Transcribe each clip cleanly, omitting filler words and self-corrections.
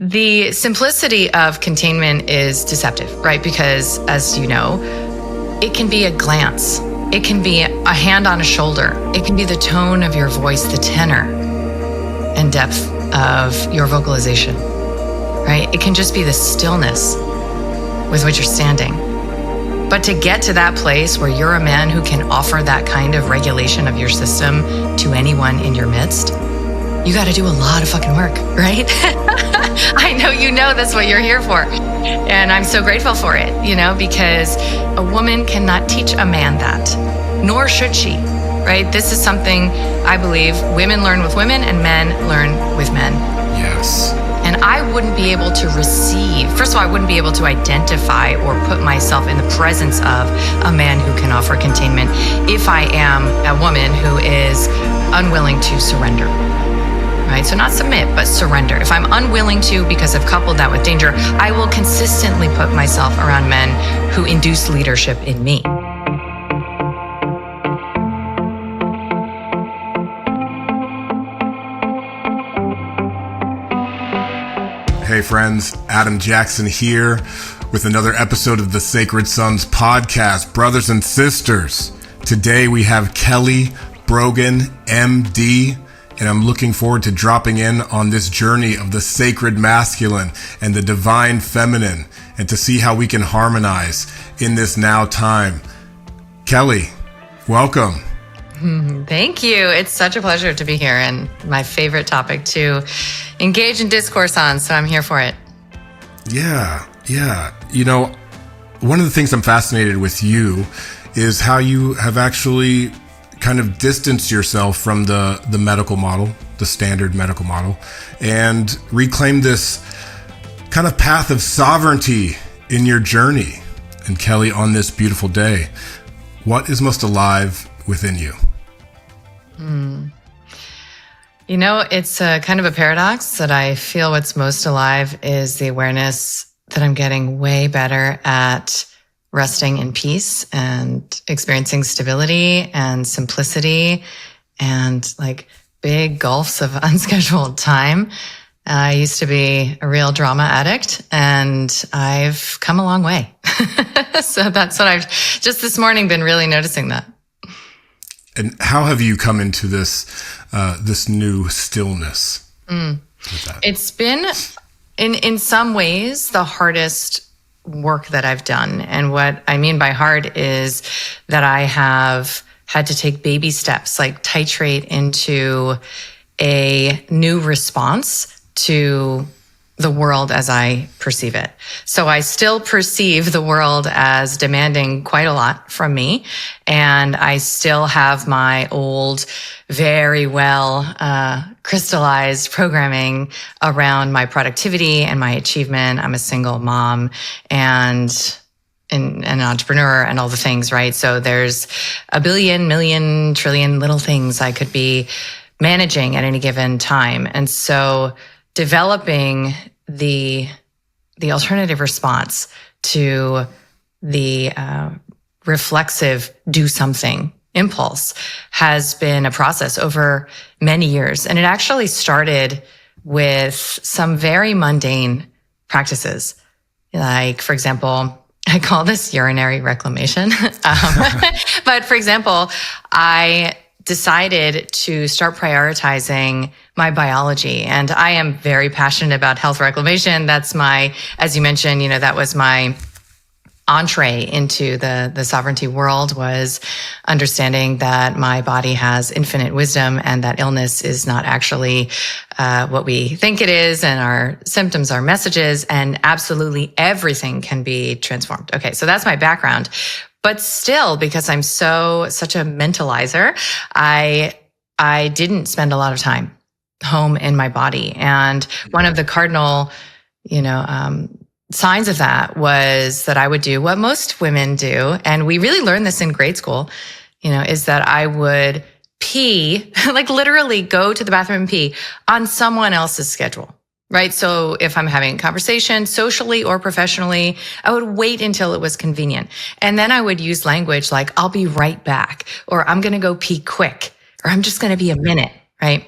The simplicity of containment is deceptive, right? Because as you know, it can be a glance. It can be a hand on a shoulder. It can be the tone of your voice, the tenor and depth of your vocalization, right? It can just be the stillness with which you're standing. But to get to that place where you're a man who can offer that kind of regulation of your system to anyone in your midst, you got to do a lot of fucking work, right? I know you know that's what you're here for. And I'm so grateful for it, because a woman cannot teach a man that, nor should she, right? This is something I believe women learn with women and men learn with men. Yes. And I wouldn't be able to receive, first of all, I wouldn't be able to identify or put myself in the presence of a man who can offer containment if I am a woman who is unwilling to surrender. Right? So not submit, but surrender. If I'm unwilling to, because I've coupled that with danger, I will consistently put myself around men who induce leadership in me. Hey friends, Adam Jackson here with another episode of the Sacred Sons podcast. Brothers and sisters, today we have Kelly Brogan, MD, and I'm looking forward to dropping in on this journey of the sacred masculine and the divine feminine, and to see how we can harmonize in this now time. Kelly, welcome. Thank you. It's such a pleasure to be here, and my favorite topic to engage in discourse on, so I'm here for it. Yeah. One of the things I'm fascinated with you is how you have actually kind of distanced yourself from the medical model, the standard medical model, and reclaim this kind of path of sovereignty in your journey. And Kelly, on this beautiful day, what is most alive within you? It's a kind of a paradox that I feel what's most alive is the awareness that I'm getting way better at resting in peace and experiencing stability and simplicity and like big gulfs of unscheduled time. I used to be a real drama addict, and I've come a long way. So that's what I've just this morning been really noticing that. And how have you come into this new stillness? With that? It's been, in some ways, the hardest work that I've done. And what I mean by hard is that I have had to take baby steps, like titrate into a new response to the world as I perceive it. So I still perceive the world as demanding quite a lot from me. And I still have my old, very well crystallized programming around my productivity and my achievement. I'm a single mom and an entrepreneur and all the things, right? So there's a billion, million, trillion little things I could be managing at any given time. And so developing the alternative response to the reflexive do something impulse has been a process over many years. And it actually started with some very mundane practices. Like, for example, I call this urinary reclamation. But for example, I decided to start prioritizing my biology. And I am very passionate about health reclamation. That's my, as you mentioned, that was my entree into the sovereignty world, was understanding that my body has infinite wisdom and that illness is not actually what we think it is, and our symptoms are messages, and absolutely everything can be transformed. Okay, so that's my background. But still, because I'm such a mentalizer, I didn't spend a lot of time home in my body. And one of the cardinal, signs of that was that I would do what most women do. And we really learned this in grade school, is that I would pee, like literally go to the bathroom and pee on someone else's schedule. Right. So if I'm having a conversation socially or professionally, I would wait until it was convenient. And then I would use language like, I'll be right back, or I'm going to go pee quick, or I'm just going to be a minute. Right.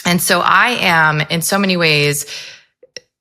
And so I am in so many ways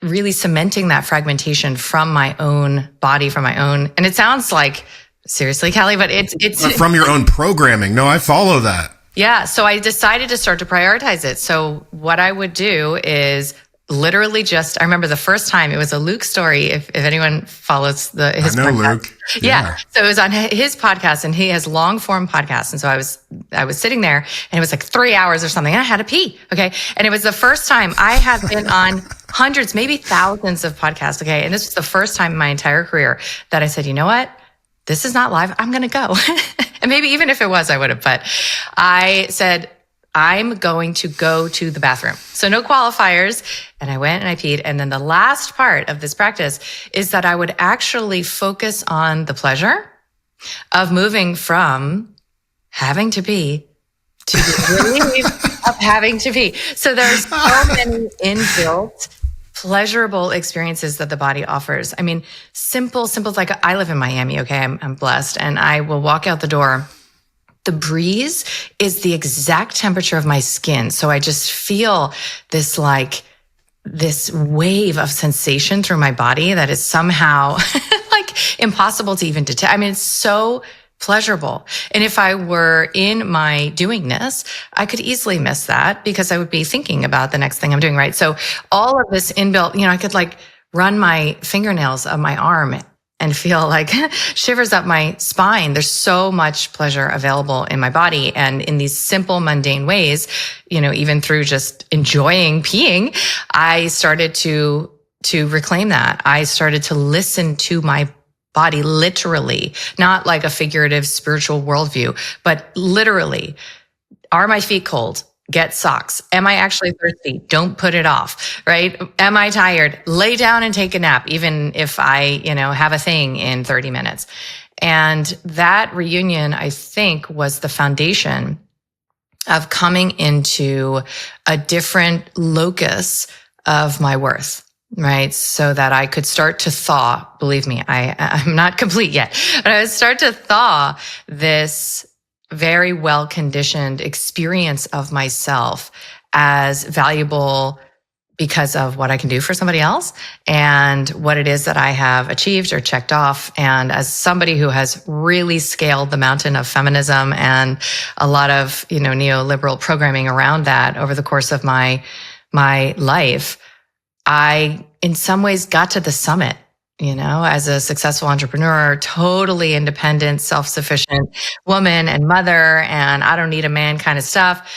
really cementing that fragmentation from my own body, from my own, and it sounds like, seriously, Kelly, but it's from your own programming. No, I follow that. Yeah. So I decided to start to prioritize it. So what I would do is literally I remember the first time, it was a Luke story. If anyone follows his I know podcast. Luke. Yeah. So it was on his podcast, and he has long form podcasts. And so I was sitting there, and it was like 3 hours or something, and I had to pee. Okay. And it was the first time I had been on hundreds, maybe thousands of podcasts. Okay. And this was the first time in my entire career that I said, you know what? This is not live. I'm going to go. And maybe even if it was, I would have. But I said, I'm going to go to the bathroom. So no qualifiers. And I went and I peed. And then the last part of this practice is that I would actually focus on the pleasure of moving from having to pee to the relief of having to pee. So there's so many inbuilt pleasurable experiences that the body offers. I mean, simple, like I live in Miami. Okay. I'm blessed. And I will walk out the door. The breeze is the exact temperature of my skin. So I just feel this wave of sensation through my body that is somehow like impossible to even detect. I mean, it's so pleasurable. And if I were in my doingness, I could easily miss that because I would be thinking about the next thing I'm doing, right? So all of this inbuilt, I could like run my fingernails up my arm and feel like shivers up my spine. There's so much pleasure available in my body. And in these simple, mundane ways, even through just enjoying peeing, I started to reclaim that. I started to listen to my body literally, not like a figurative spiritual worldview, but literally. Are my feet cold? Get socks. Am I actually thirsty? Don't put it off, right? Am I tired? Lay down and take a nap, even if I, have a thing in 30 minutes. And that reunion, I think, was the foundation of coming into a different locus of my worth. Right. So that I could start to thaw, believe me, I'm not complete yet, but I would start to thaw this very well conditioned experience of myself as valuable because of what I can do for somebody else and what it is that I have achieved or checked off. And as somebody who has really scaled the mountain of feminism and a lot of, neoliberal programming around that over the course of my life, I, in some ways, got to the summit, as a successful entrepreneur, totally independent, self-sufficient woman and mother, and I don't need a man kind of stuff.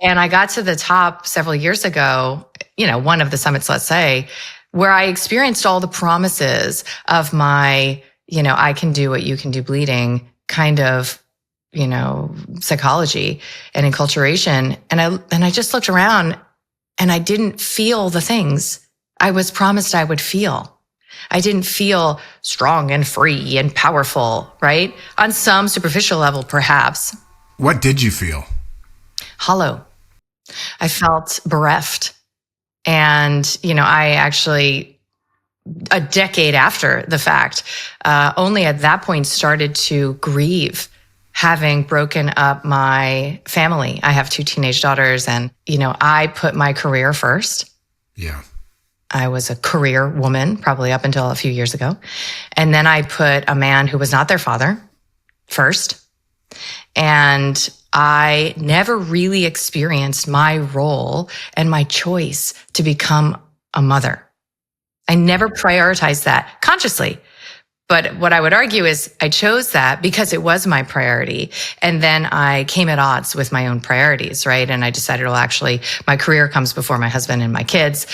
And I got to the top several years ago, one of the summits, let's say, where I experienced all the promises of my, I can do what you can do bleeding kind of, psychology and enculturation. And I just looked around and I didn't feel the things I was promised I would feel. I didn't feel strong and free and powerful, right? On some superficial level, perhaps. What did you feel? Hollow. I felt bereft. And, I actually, a decade after the fact, only at that point started to grieve having broken up my family. I have 2 teenage daughters and, I put my career first. Yeah. I was a career woman, probably up until a few years ago. And then I put a man who was not their father first. And I never really experienced my role and my choice to become a mother. I never prioritized that consciously. But what I would argue is I chose that because it was my priority. And then I came at odds with my own priorities, right? And I decided, well, actually, my career comes before my husband and my kids.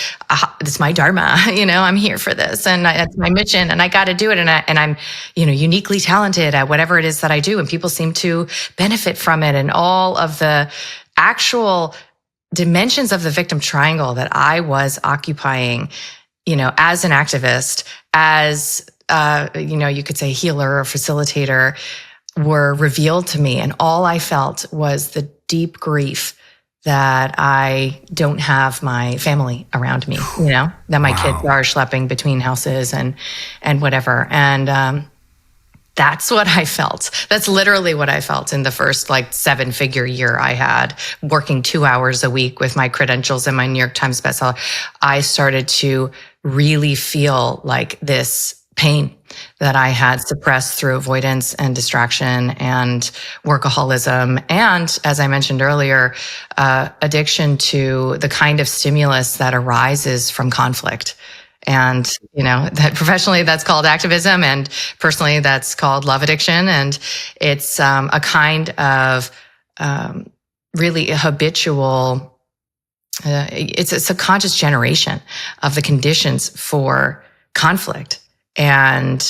It's my dharma, I'm here for this. And it's my mission and I got to do it. And I'm, uniquely talented at whatever it is that I do. And people seem to benefit from it. And all of the actual dimensions of the victim triangle that I was occupying, as an activist, as you could say healer or facilitator, were revealed to me. And all I felt was the deep grief that I don't have my family around me, that my kids are schlepping between houses and whatever. And that's what I felt. That's literally what I felt in the first 7-figure year I had, working 2 hours a week with my credentials and my New York Times bestseller. I started to really feel like this pain that I had suppressed through avoidance and distraction and workaholism. And as I mentioned earlier, addiction to the kind of stimulus that arises from conflict. And, that professionally that's called activism, and personally that's called love addiction. And it's a kind of really habitual, it's a subconscious generation of the conditions for conflict. And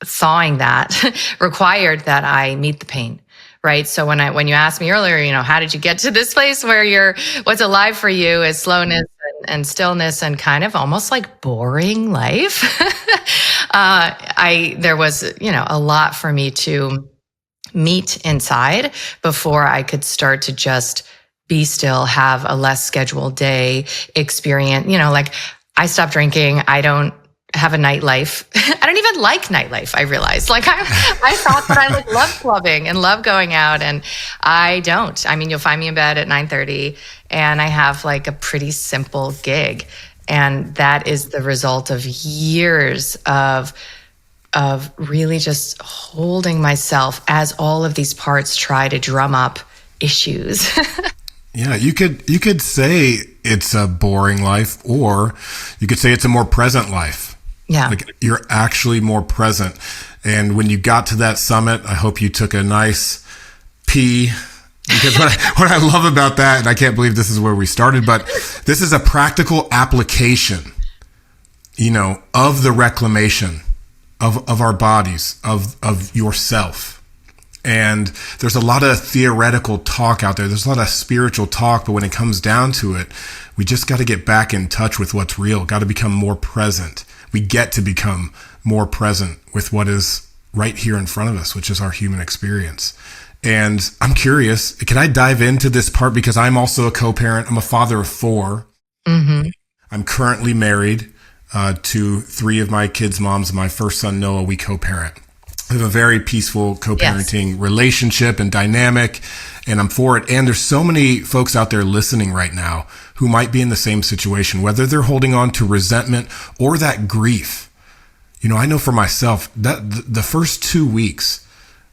thawing that required that I meet the pain, right? So when you asked me earlier, how did you get to this place where what's alive for you is slowness and stillness and kind of almost like boring life. There was, a lot for me to meet inside before I could start to just be still, have a less scheduled day, experience, like I stopped drinking. I don't have a nightlife. I don't even like nightlife. I realized, I thought that I love clubbing and love going out, and I don't. I mean, you'll find me in bed at 9:30, and I have a pretty simple gig, and that is the result of years of really just holding myself as all of these parts try to drum up issues. Yeah, you could say it's a boring life, or you could say it's a more present life. Yeah. You're actually more present. And when you got to that summit, I hope you took a nice pee, because what I love about that, and I can't believe this is where we started, but this is a practical application, of the reclamation of our bodies, of yourself. And there's a lot of theoretical talk out there. There's a lot of spiritual talk, but when it comes down to it, we just got to get back in touch with what's real, got to become more present. We get to become more present with what is right here in front of us, which is our human experience. And I'm curious, can I dive into this part? Because I'm also a co-parent. I'm a father of 4. Mm-hmm. I'm currently married to 3 of my kids' moms. My first son, Noah, we co-parent. We have a very peaceful co-parenting relationship and dynamic, and I'm for it. And there's so many folks out there listening right now who might be in the same situation, whether they're holding on to resentment or that grief. I know for myself that the first 2 weeks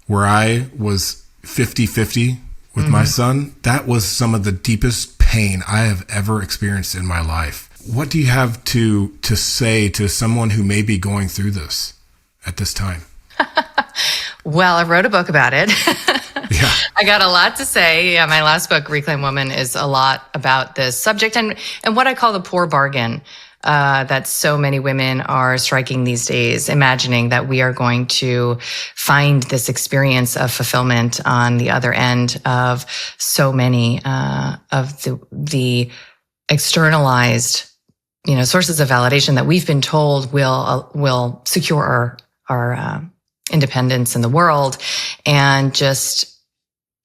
where I was 50-50 with my son, that was some of the deepest pain I have ever experienced in my life. What do you have to say to someone who may be going through this at this time? Well, I wrote a book about it. Yeah. I got a lot to say. Yeah, my last book, Reclaim Woman, is a lot about this subject and what I call the poor bargain that so many women are striking these days, imagining that we are going to find this experience of fulfillment on the other end of so many of the externalized, sources of validation that we've been told will secure our independence in the world, and just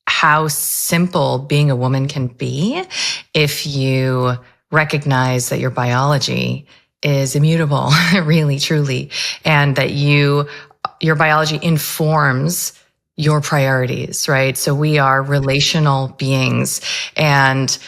how simple being a woman can be if you recognize that your biology is immutable, really, truly, and that your biology informs your priorities, right? So we are relational beings, and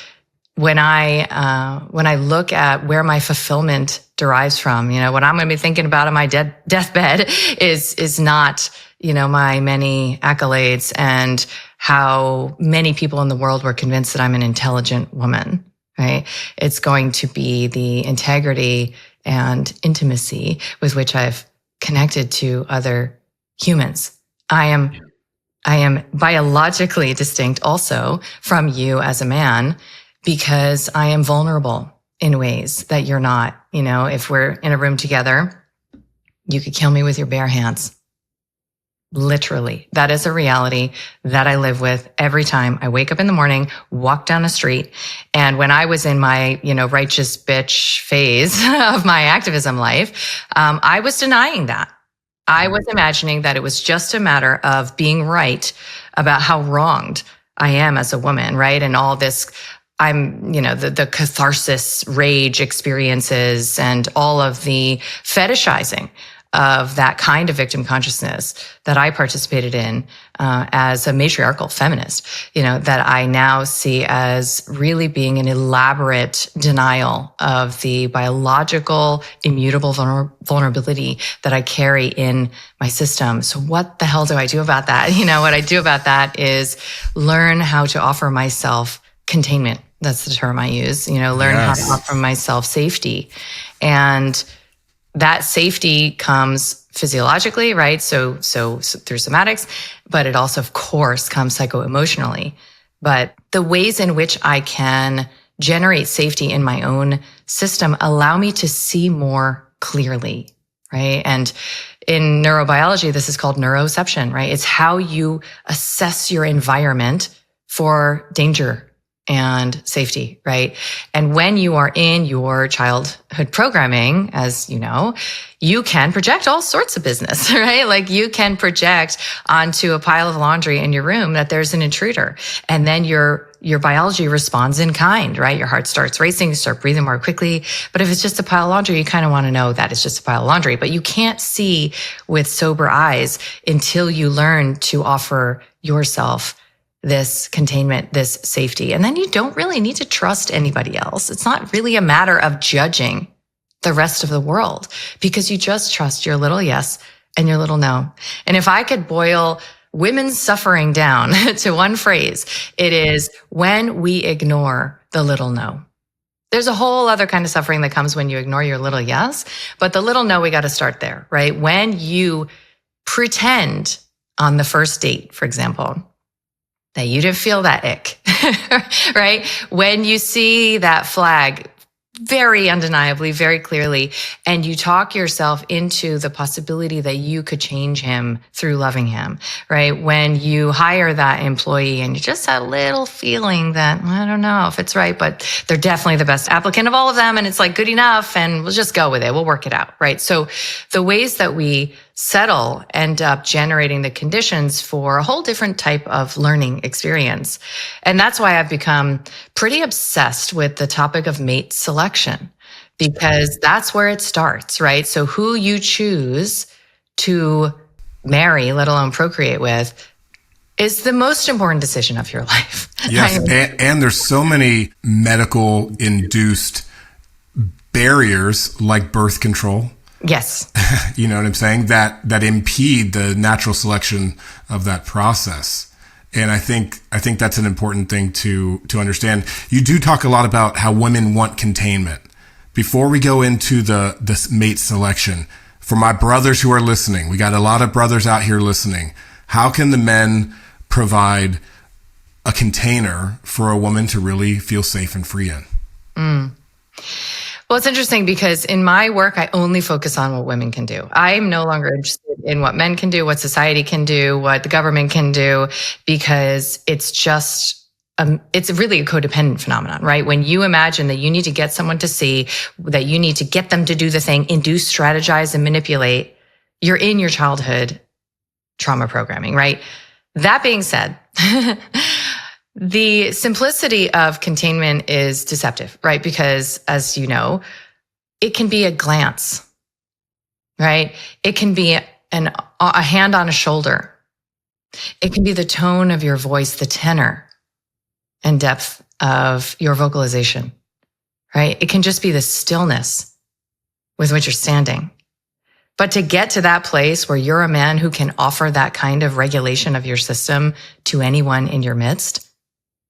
when I look at where my fulfillment derives from, what I'm going to be thinking about on my deathbed is not, my many accolades and how many people in the world were convinced that I'm an intelligent woman, right? It's going to be the integrity and intimacy with which I've connected to other humans. I am biologically distinct also from you as a man, because I am vulnerable in ways that you're not. If we're in a room together, you could kill me with your bare hands. Literally. That is a reality that I live with every time I wake up in the morning, walk down the street. And when I was in my, righteous bitch phase of my activism life, I was denying that. I was imagining that it was just a matter of being right about how wronged I am as a woman, right? And all this, the catharsis, rage experiences, and all of the fetishizing of that kind of victim consciousness that I participated in as a matriarchal feminist, that I now see as really being an elaborate denial of the biological immutable vulnerability that I carry in my system. So what the hell do I do about that? What I do about that is learn how to offer myself containment. That's the term I use, learn how to offer myself safety. And that safety comes physiologically, right? So through somatics, but it also, of course, comes psycho-emotionally. But the ways in which I can generate safety in my own system allow me to see more clearly, right? And in neurobiology, this is called neuroception, right? It's how you assess your environment for danger and safety, right? And when you are in your childhood programming, as you know, you can project all sorts of business, right? Like you can project onto a pile of laundry in your room that there's an intruder. And then your biology responds in kind, right? Your heart starts racing, you start breathing more quickly. But if it's just a pile of laundry, you kind of want to know that it's just a pile of laundry. But you can't see with sober eyes until you learn to offer yourself this containment, this safety. And then you don't really need to trust anybody else. It's not really a matter of judging the rest of the world because you just trust your little yes and your little no. And if I could boil women's suffering down to one phrase, it is when we ignore the little no. There's a whole other kind of suffering that comes when you ignore your little yes, but the little no, we got to start there, right? When you pretend on the first date, for example, that you didn't feel that ick, right? When you see that flag very undeniably, very clearly, and you talk yourself into the possibility that you could change him through loving him, right? When you hire that employee and you just have a little feeling that, I don't know if it's right, but they're definitely the best applicant of all of them. And it's like good enough and we'll just go with it. We'll work it out, right? So the ways that we settle end up generating the conditions for a whole different type of learning experience. And that's why I've become pretty obsessed with the topic of mate selection, because that's where it starts, right? So who you choose to marry, let alone procreate with, is the most important decision of your life. Yes, and there's so many medical induced barriers like birth control. Yes. You know what I'm saying? That impede the natural selection of that process. And I think that's an important thing to understand. You do talk a lot about how women want containment. Before we go into this mate selection, for my brothers who are listening, we got a lot of brothers out here listening. How can the men provide a container for a woman to really feel safe and free in? Well, it's interesting because in my work, I only focus on what women can do. I'm no longer interested in what men can do, what society can do, what the government can do, because it's just, it's really a codependent phenomenon, right? When you imagine that you need to get someone to see, that you need to get them to do the thing, induce, strategize, and manipulate, you're in your childhood trauma programming, right? That being said, the simplicity of containment is deceptive, right? Because as you know, it can be a glance, right? It can be a hand on a shoulder. It can be the tone of your voice, the tenor and depth of your vocalization, right? It can just be the stillness with which you're standing. But to get to that place where you're a man who can offer that kind of regulation of your system to anyone in your midst,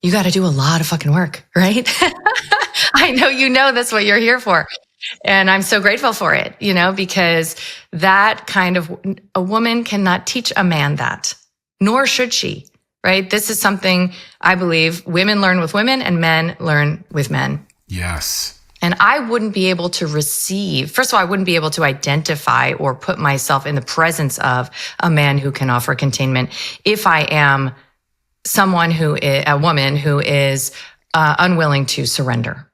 you got to do a lot of fucking work, right? I know you know that's what you're here for. And I'm so grateful for it, because that kind of, a woman cannot teach a man that, nor should she, right? This is something I believe women learn with women and men learn with men. Yes. And I wouldn't be able to receive, first of all, I wouldn't be able to identify or put myself in the presence of a man who can offer containment if I am a woman who is unwilling to surrender,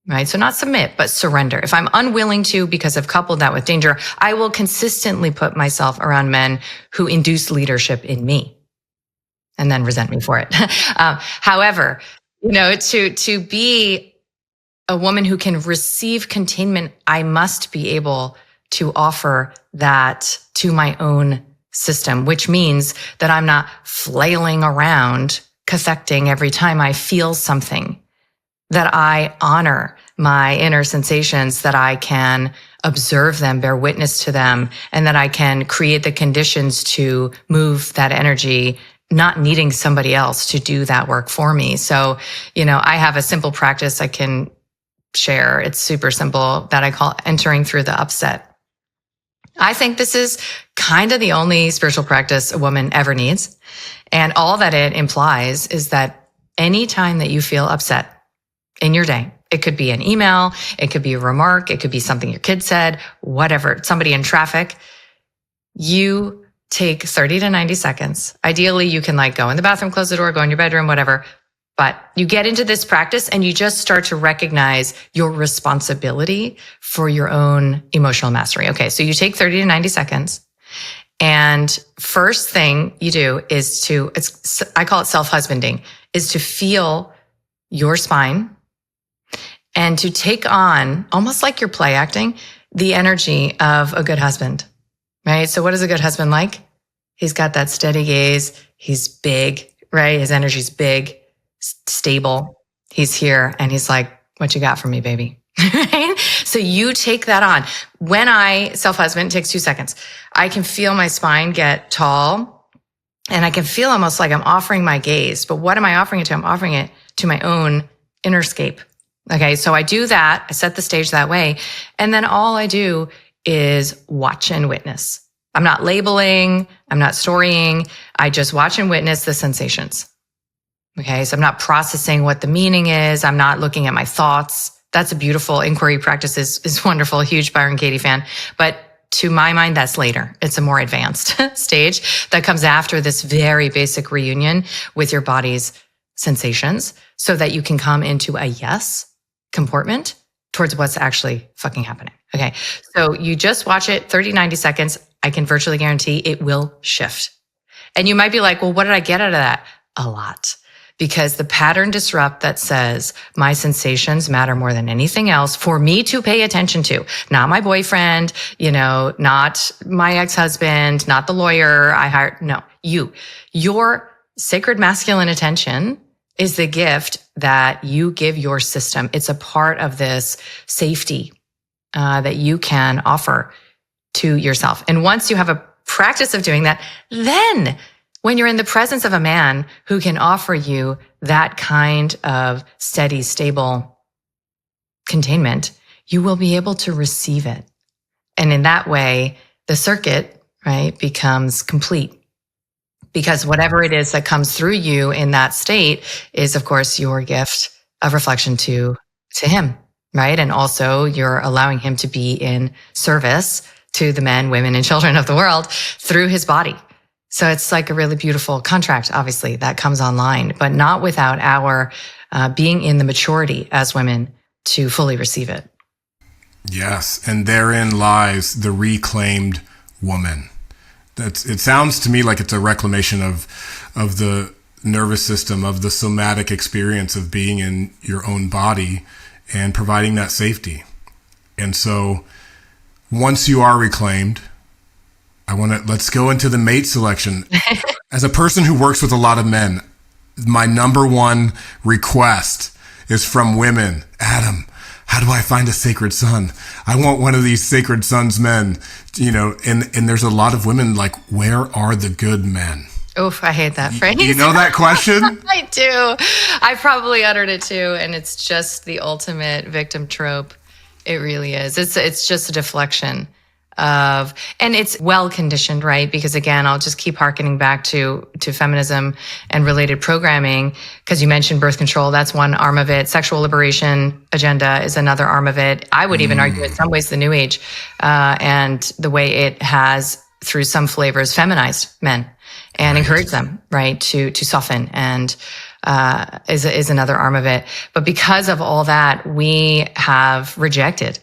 right? So not submit, but surrender. If I'm unwilling to, because I've coupled that with danger, I will consistently put myself around men who induce leadership in me and then resent me for it. However, to be a woman who can receive containment, I must be able to offer that to my own system, which means that I'm not flailing around cathecting every time I feel something, that I honor my inner sensations, that I can observe them, bear witness to them, and that I can create the conditions to move that energy, not needing somebody else to do that work for me. So, I have a simple practice I can share. It's super simple, that I call entering through the upset. I think this is kind of the only spiritual practice a woman ever needs. And all that it implies is that any time that you feel upset in your day, it could be an email, it could be a remark, it could be something your kid said, whatever, somebody in traffic, you take 30 to 90 seconds. Ideally, you can go in the bathroom, close the door, go in your bedroom, whatever. But you get into this practice and you just start to recognize your responsibility for your own emotional mastery. Okay, so you take 30 to 90 seconds. And first thing you do is I call it self-husbanding, is to feel your spine and to take on, almost like you're play acting, the energy of a good husband, right? So what is a good husband like? He's got that steady gaze. He's big, right? His energy's big, stable. He's here and he's like, what you got for me, baby? Right? So you take that on. When I self-husband, it takes 2 seconds. I can feel my spine get tall and I can feel almost like I'm offering my gaze. But what am I offering it to? I'm offering it to my own innerscape. Okay. So I do that. I set the stage that way. And then all I do is watch and witness. I'm not labeling. I'm not storying. I just watch and witness the sensations. Okay. So I'm not processing what the meaning is. I'm not looking at my thoughts. That's a beautiful inquiry practice, is wonderful. Huge Byron Katie fan. But to my mind, that's later. It's a more advanced stage that comes after this very basic reunion with your body's sensations so that you can come into a yes comportment towards what's actually fucking happening. Okay. So you just watch it 30, 90 seconds. I can virtually guarantee it will shift. And you might be like, well, what did I get out of that? A lot. Because the pattern disrupt that says my sensations matter more than anything else for me to pay attention to, not my boyfriend, not my ex-husband, not the lawyer I hired. No, your sacred masculine attention is the gift that you give your system. It's a part of this safety that you can offer to yourself. And once you have a practice of doing that, then when you're in the presence of a man who can offer you that kind of steady, stable containment, you will be able to receive it. And in that way, the circuit, right, becomes complete. Because whatever it is that comes through you in that state is, of course, your gift of reflection to him, right? And also you're allowing him to be in service to the men, women, and children of the world through his body. So it's like a really beautiful contract, obviously, that comes online, but not without our being in the maturity as women to fully receive it. Yes, and therein lies the reclaimed woman. It sounds to me like it's a reclamation of the nervous system, of the somatic experience of being in your own body and providing that safety. And so once you are reclaimed, let's go into the mate selection. As a person who works with a lot of men, my number one request is from women. Adam, how do I find a sacred son? I want one of these sacred sons men, and there's a lot of women like, where are the good men? Oof, I hate that phrase. You know that question? I do. I probably uttered it too. And it's just the ultimate victim trope. It really is. It's just a deflection and it's well conditioned, right? Because again, I'll just keep hearkening back to feminism and related programming, because you mentioned birth control. That's one arm of it. Sexual liberation agenda is another arm of it. I would even argue in some ways the new age, and the way it has, through some flavors, feminized men and encouraged them, right, to soften, and is another arm of it. But because of all that, we have rejected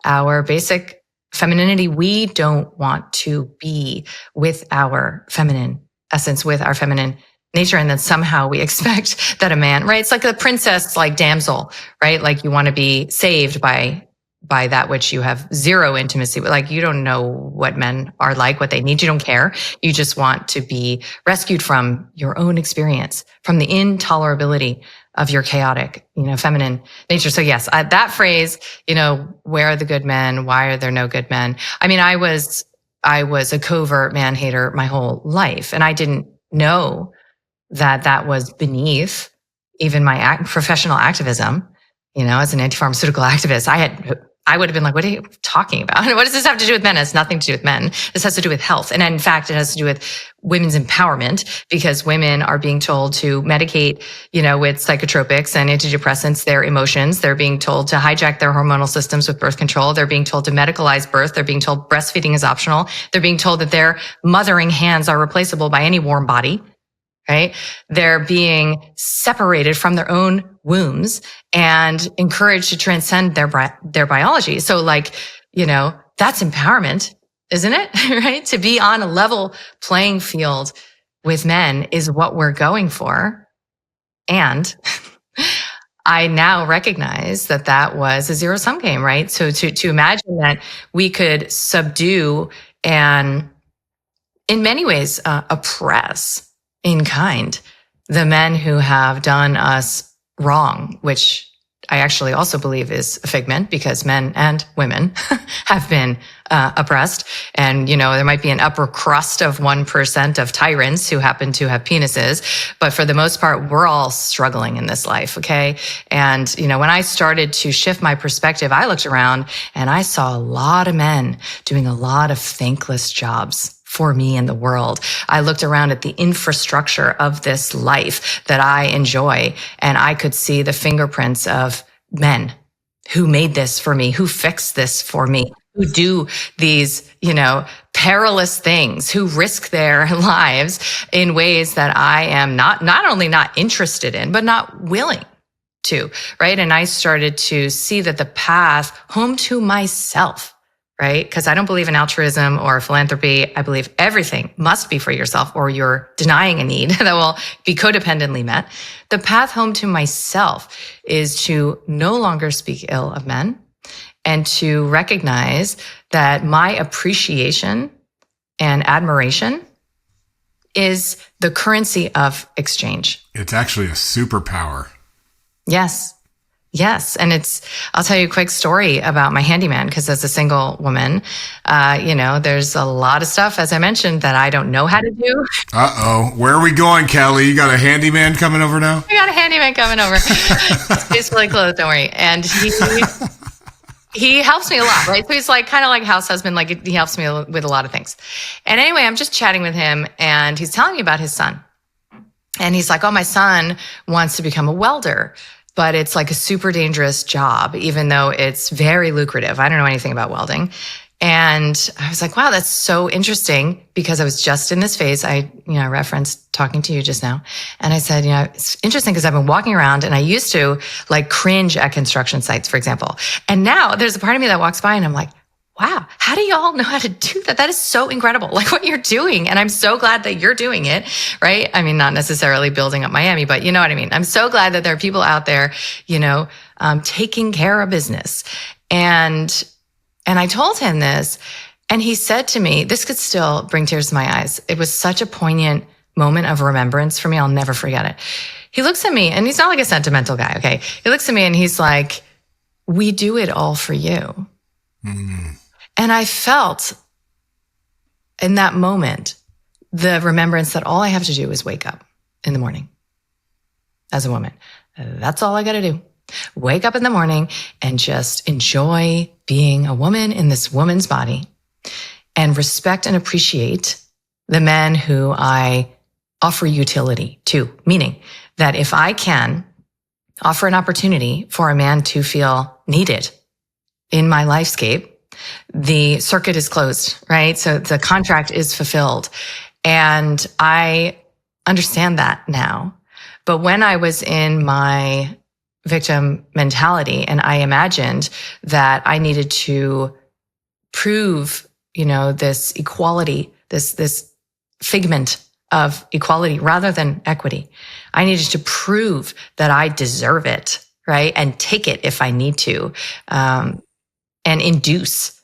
our basic femininity. We don't want to be with our feminine essence, with our feminine nature. And then somehow we expect that a man, right? It's like a princess, like damsel, right? Like you want to be saved by by that which you have zero intimacy with. Like, you don't know what men are like, what they need. You don't care. You just want to be rescued from your own experience, from the intolerability of your chaotic, feminine nature. So yes, that phrase, where are the good men? Why are there no good men? I mean, I was a covert man hater my whole life, and I didn't know that was beneath even my professional activism. As an anti-pharmaceutical activist, I would have been like, what are you talking about? What does this have to do with men? It has nothing to do with men. This has to do with health. And in fact, it has to do with women's empowerment, because women are being told to medicate, with psychotropics and antidepressants, their emotions. They're being told to hijack their hormonal systems with birth control. They're being told to medicalize birth. They're being told breastfeeding is optional. They're being told that their mothering hands are replaceable by any warm body. Right? They're being separated from their own wombs and encouraged to transcend their biology. So that's empowerment, isn't it? Right? To be on a level playing field with men is what we're going for. And I now recognize that was a zero-sum game, right? So to imagine that we could subdue and in many ways oppress in kind the men who have done us wrong, which I actually also believe is a figment, because men and women have been oppressed. And, there might be an upper crust of 1% of tyrants who happen to have penises. But for the most part, we're all struggling in this life. Okay. And, when I started to shift my perspective, I looked around and I saw a lot of men doing a lot of thankless jobs for me in the world. I looked around at the infrastructure of this life that I enjoy, and I could see the fingerprints of men who made this for me, who fixed this for me, who do these, perilous things, who risk their lives in ways that I am not only not interested in, but not willing to, right? And I started to see that the path home to myself, right? Because I don't believe in altruism or philanthropy. I believe everything must be for yourself, or you're denying a need that will be codependently met. The path home to myself is to no longer speak ill of men, and to recognize that my appreciation and admiration is the currency of exchange. It's actually a superpower. Yes. Yes. And I'll tell you a quick story about my handyman, because as a single woman, there's a lot of stuff, as I mentioned, that I don't know how to do. Uh-oh. Where are we going, Kelly? You got a handyman coming over now? I got a handyman coming over. He's fully clothed, don't worry. And he helps me a lot, right? So he's kind of like house husband, he helps me with a lot of things. And anyway, I'm just chatting with him, and he's telling me about his son. And he's like, oh, my son wants to become a welder, but it's a super dangerous job, even though it's very lucrative. I don't know anything about welding. And I was like, wow, that's so interesting, because I was just in this phase. I referenced talking to you just now. And I said, it's interesting because I've been walking around and I used to cringe at construction sites, for example. And now there's a part of me that walks by and I'm like, wow, how do y'all know how to do that? That is so incredible, what you're doing. And I'm so glad that you're doing it, right? I mean, not necessarily building up Miami, but you know what I mean? I'm so glad that there are people out there, taking care of business. And I told him this, and he said to me, this could still bring tears to my eyes. It was such a poignant moment of remembrance for me. I'll never forget it. He looks at me, and he's not a sentimental guy, okay? He looks at me and he's like, we do it all for you. Mm. And I felt in that moment the remembrance that all I have to do is wake up in the morning as a woman. That's all I got to do. Wake up in the morning and just enjoy being a woman in this woman's body, and respect and appreciate the men who I offer utility to. Meaning that if I can offer an opportunity for a man to feel needed in my lifescape, the circuit is closed, right? So the contract is fulfilled. And I understand that now. But when I was in my victim mentality and I imagined that I needed to prove, this equality, this figment of equality rather than equity, I needed to prove that I deserve it, right? And take it if I need to. and induce,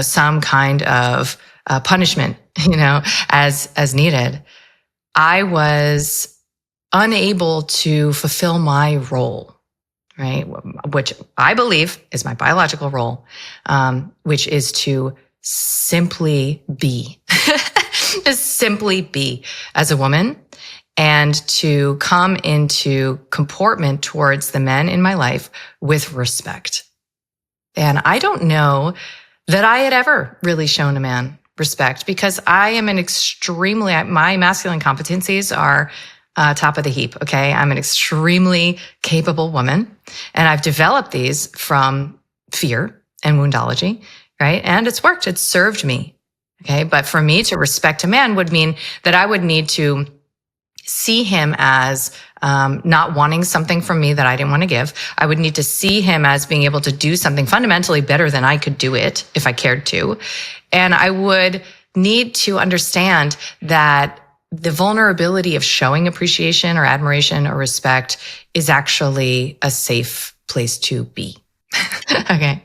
some kind of punishment, as needed, I was unable to fulfill my role, right? Which I believe is my biological role, which is to simply be, just simply be as a woman, and to come into comportment towards the men in my life with respect. And I don't know that I had ever really shown a man respect, because I am my masculine competencies are top of the heap. Okay. I'm an extremely capable woman, and I've developed these from fear and woundology, right? And it's worked. It's served me. Okay. But for me to respect a man would mean that I would need to see him as not wanting something from me that I didn't want to give. I would need to see him as being able to do something fundamentally better than I could do it if I cared to. And I would need to understand that the vulnerability of showing appreciation or admiration or respect is actually a safe place to be. Okay.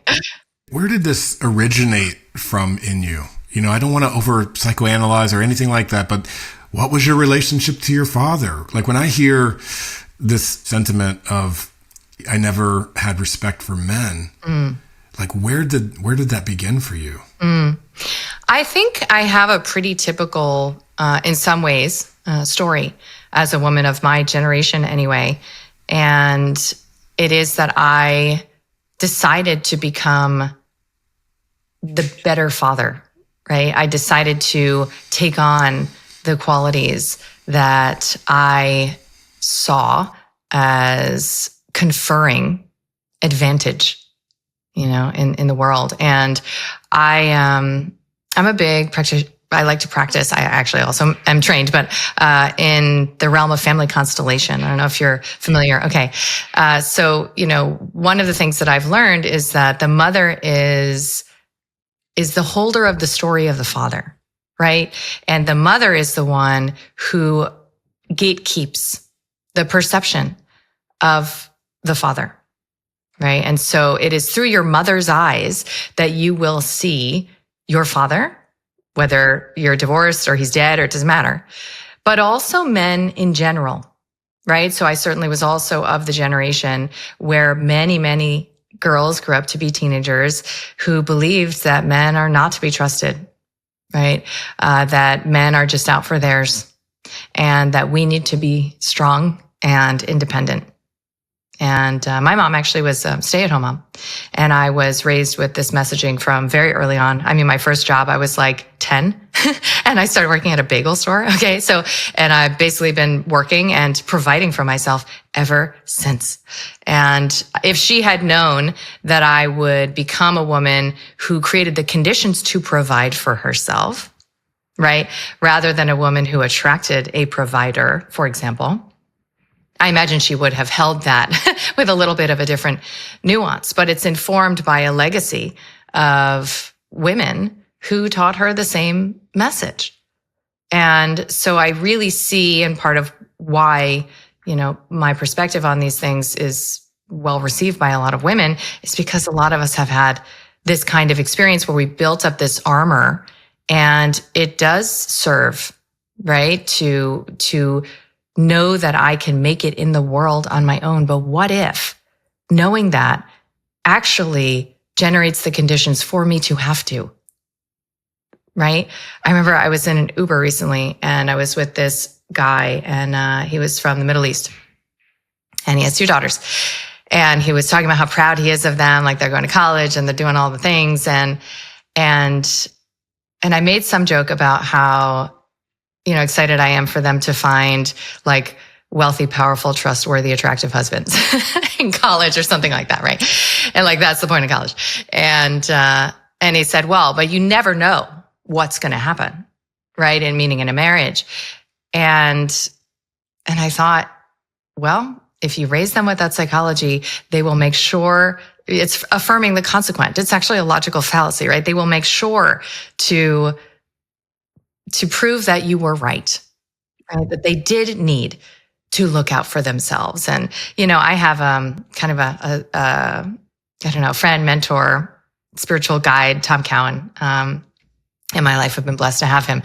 Where did this originate from in you? I don't want to over psychoanalyze or anything like that, but what was your relationship to your father? Like, when I hear this sentiment of, I never had respect for men, like, where did that begin for you? I think I have a pretty typical, in some ways, story as a woman of my generation anyway. And it is that I decided to become the better father, right? I decided to take on the qualities that I saw as conferring advantage, in the world. And I'm a big practitioner. I like to practice. I actually also am trained, but in the realm of family constellation. I don't know if you're familiar. Okay. So, one of the things that I've learned is that the mother is the holder of the story of the father, right? And the mother is the one who gatekeeps the perception of the father, right? And so it is through your mother's eyes that you will see your father, whether you're divorced or he's dead or it doesn't matter, but also men in general, right? So I certainly was also of the generation where many, many girls grew up to be teenagers who believed that men are not to be trusted, right? That men are just out for theirs, and that we need to be strong and independent. And my mom actually was a stay-at-home mom. And I was raised with this messaging from very early on. I mean, my first job, I was like 10 and I started working at a bagel store. Okay. So, and I've basically been working and providing for myself ever since. And if she had known that I would become a woman who created the conditions to provide for herself, right, rather than a woman who attracted a provider, for example, I imagine she would have held that with a little bit of a different nuance, but it's informed by a legacy of women who taught her the same message. And so I really see, and part of why, my perspective on these things is well received by a lot of women, is because a lot of us have had this kind of experience where we built up this armor, and it does serve, right, to know that I can make it in the world on my own. But what if knowing that actually generates the conditions for me to have to, right? I remember I was in an Uber recently, and I was with this guy, and he was from the Middle East, and he has 2 daughters. And he was talking about how proud he is of them, like they're going to college and they're doing all the things. And I made some joke about how, excited I am for them to find like wealthy, powerful, trustworthy, attractive husbands in college or something like that, right? And like, that's the point of college. And he said, well, but you never know what's going to happen, right? And meaning in a marriage. And I thought, well, if you raise them with that psychology, they will make sure it's affirming the consequent. It's actually a logical fallacy, right? They will make sure to prove that you were right, that they did need to look out for themselves. And, I have kind of a friend, mentor, spiritual guide, Tom Cowan, in my life. I've been blessed to have him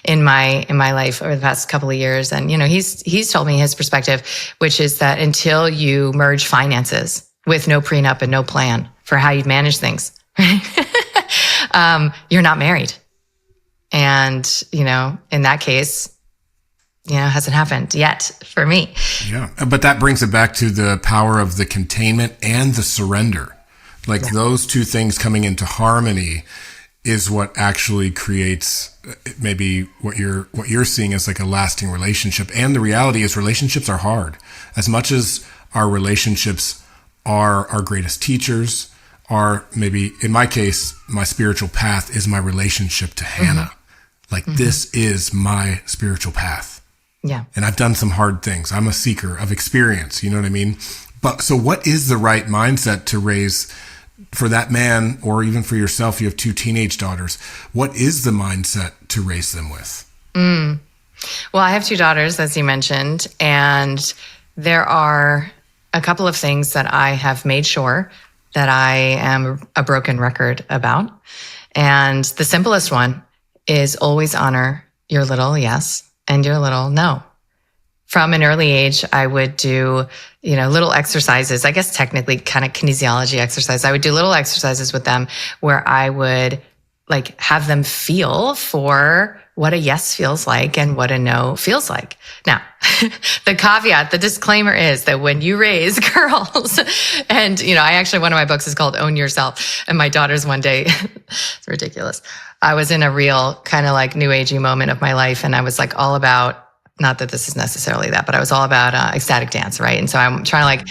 in my life over the past couple of years. And, he's told me his perspective, which is that until you merge finances with no prenup and no plan for how you'd manage things, you're not married. And, in that case, hasn't happened yet for me. Yeah. But that brings it back to the power of the containment and the surrender. Like those two things coming into harmony is what actually creates maybe what you're seeing as like a lasting relationship. And the reality is relationships are hard. As much as our relationships are our greatest teachers, are maybe, in my case, my spiritual path is my relationship to Hannah. Like this is my spiritual path. Yeah. And I've done some hard things. I'm a seeker of experience. You know what I mean? But so what is the right mindset to raise for that man, or even for yourself? You have 2 teenage daughters. What is the mindset to raise them with? Well, I have 2 daughters, as you mentioned, and there are a couple of things that I have made sure that I am a broken record about. And the simplest one is always honor your little yes and your little no. From an early age, I would do, little exercises, I guess technically kind of kinesiology exercise. I would do little exercises with them where I would like have them feel for what a yes feels like and what a no feels like. Now, the caveat, the disclaimer is that when you raise girls, and, one of my books is called Own Yourself. And my daughters one day, it's ridiculous. I was in a real kind of like new agey moment of my life. And I was like all about, not that this is necessarily that, but I was all about ecstatic dance, right? And so I'm trying to like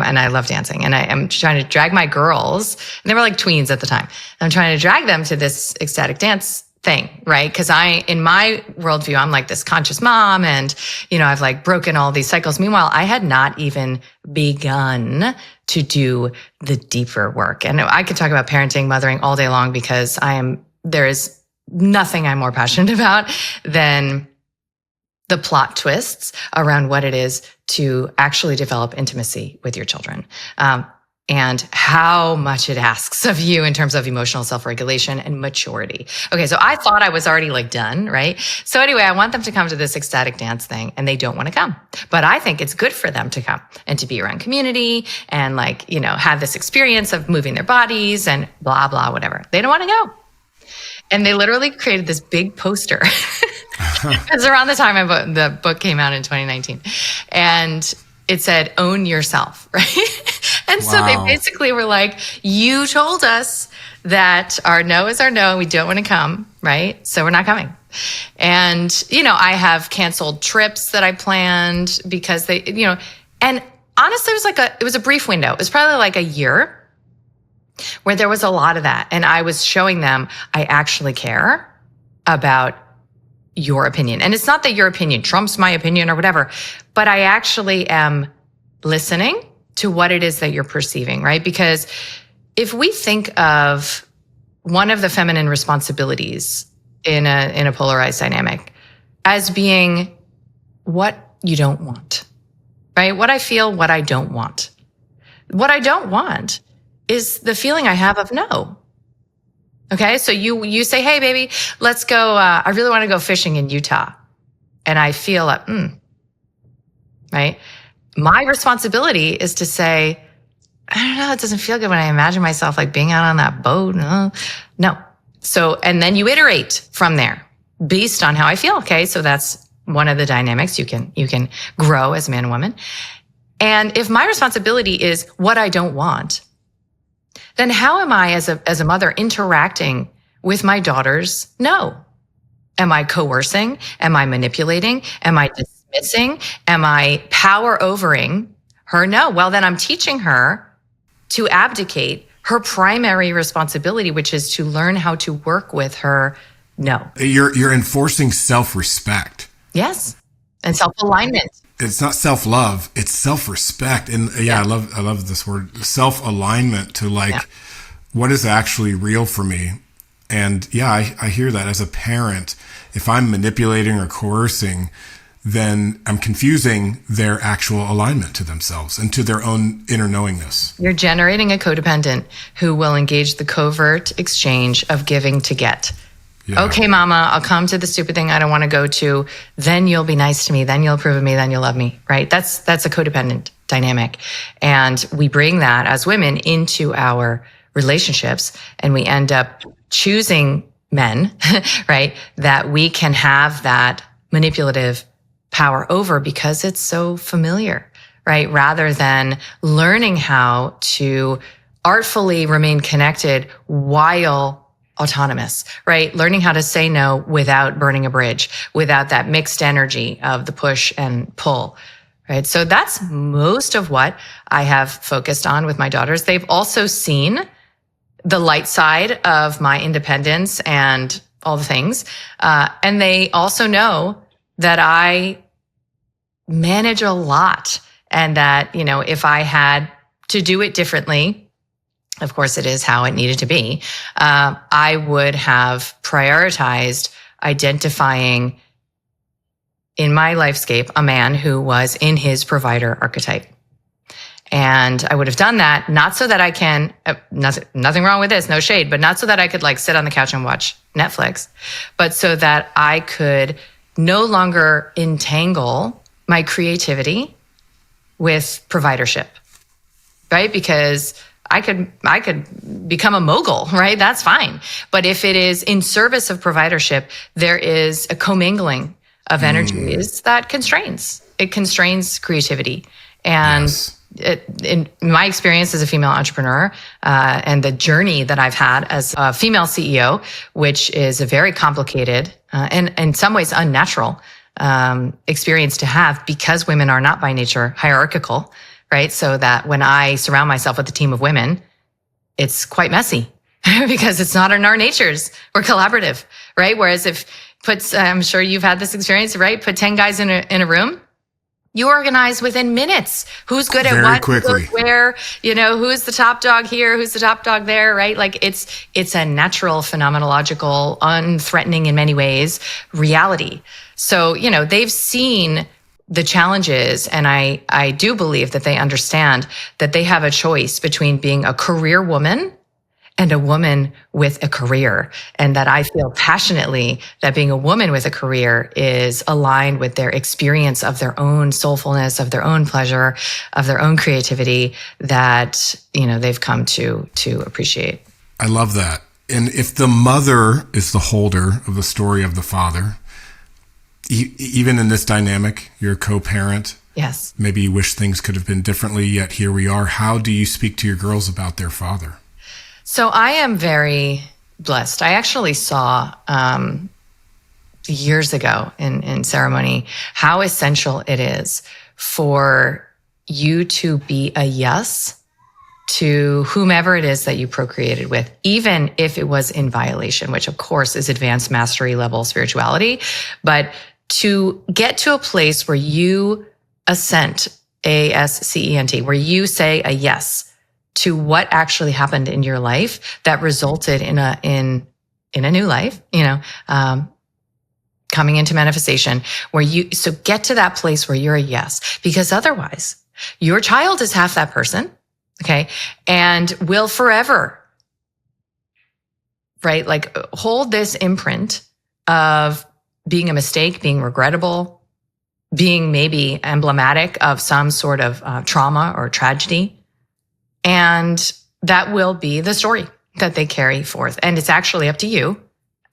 and I love dancing, and I'm trying to drag my girls, and they were like tweens at the time. And I'm trying to drag them to this ecstatic dance thing, right? Because in my worldview, I'm like this conscious mom, and, I've like broken all these cycles. Meanwhile, I had not even begun to do the deeper work. And I could talk about parenting, mothering all day long, because there is nothing I'm more passionate about than the plot twists around what it is to actually develop intimacy with your children, and how much it asks of you in terms of emotional self-regulation and maturity. Okay, so I thought I was already like done, right? So anyway, I want them to come to this ecstatic dance thing, and they don't want to come. But I think it's good for them to come and to be around community and like, have this experience of moving their bodies and blah, blah, whatever. They don't want to go. And they literally created this big poster. Because around the time the book came out in 2019, and it said, "Own yourself," right? And so they basically were like, "You told us that our no is our no, and we don't want to come, right? So we're not coming." And, I have canceled trips that I planned because they, and honestly, it was a brief window. It was probably like a year where there was a lot of that. And I was showing them, I actually care about your opinion. And it's not that your opinion trumps my opinion or whatever, but I actually am listening to what it is that you're perceiving, right? Because if we think of one of the feminine responsibilities in a polarized dynamic as being what you don't want, right? What I feel, what I don't want. What I don't want is the feeling I have of no. Okay, so you say, "Hey, baby, let's go. I really want to go fishing in Utah," and I feel like, right? My responsibility is to say, "I don't know. It doesn't feel good when I imagine myself like being out on that boat." No. So, and then you iterate from there based on how I feel. Okay, so that's one of the dynamics you can grow as a man and woman. And if my responsibility is what I don't want, then how am I as a mother interacting with my daughters? No. Am I coercing? Am I manipulating? Am I dismissing? Am I power overing her? No. Well, then I'm teaching her to abdicate her primary responsibility, which is to learn how to work with her no. You're enforcing self-respect. Yes. And self-alignment. It's not self-love, it's self-respect. And I love this word, self-alignment to like what is actually real for me. And I hear that as a parent. If I'm manipulating or coercing, then I'm confusing their actual alignment to themselves and to their own inner knowingness. You're generating a codependent who will engage the covert exchange of giving to get. Yeah. Okay, mama, I'll come to the stupid thing I don't want to go to. Then you'll be nice to me. Then you'll approve of me. Then you'll love me, right? That's a codependent dynamic. And we bring that as women into our relationships, and we end up choosing men, right? That we can have that manipulative power over because it's so familiar, right? Rather than learning how to artfully remain connected while autonomous, right? Learning how to say no without burning a bridge, without that mixed energy of the push and pull, right? So that's most of what I have focused on with my daughters. They've also seen the light side of my independence and all the things. And they also know that I manage a lot, and that, you know, if I had to do it differently, of course it is how it needed to be, I would have prioritized identifying in my lifescape a man who was in his provider archetype. And I would have done that, not so that I can, nothing wrong with this, no shade, but not so that I could like sit on the couch and watch Netflix, but so that I could no longer entangle my creativity with providership, right? Because I could become a mogul, right? That's fine. But if it is in service of providership, there is a commingling of energies that constrains. It constrains creativity. And yes. In my experience as a female entrepreneur, and the journey that I've had as a female CEO, which is a very complicated and in some ways unnatural experience to have, because women are not by nature hierarchical, right? So that when I surround myself with a team of women, it's quite messy because it's not in our natures. We're collaborative, right? Whereas I'm sure you've had this experience, right? Put 10 guys in a room. You organize within minutes. Who's good at what, quickly. Where, you know, who's the top dog here, who's the top dog there, right? Like it's a natural, phenomenological, unthreatening in many ways reality. So, you know, they've seen the challenges, and I do believe that they understand that they have a choice between being a career woman and a woman with a career, and that I feel passionately that being a woman with a career is aligned with their experience of their own soulfulness, of their own pleasure, of their own creativity that, you know, they've come to appreciate. I love that. And if the mother is the holder of the story of the father, even in this dynamic, you're a co-parent. Yes. Maybe you wish things could have been differently, yet here we are. How do you speak to your girls about their father? So I am very blessed. I actually saw years ago in ceremony how essential it is for you to be a yes to whomever it is that you procreated with, even if it was in violation, which of course is advanced mastery level spirituality. But to get to a place where you assent, ASCENT, where you say a yes to what actually happened in your life that resulted in a new life, you know, coming into manifestation, so get to that place where you're a yes, because otherwise your child is half that person, okay, and will forever, right, like hold this imprint of being a mistake, being regrettable, being maybe emblematic of some sort of trauma or tragedy. And that will be the story that they carry forth. And it's actually up to you,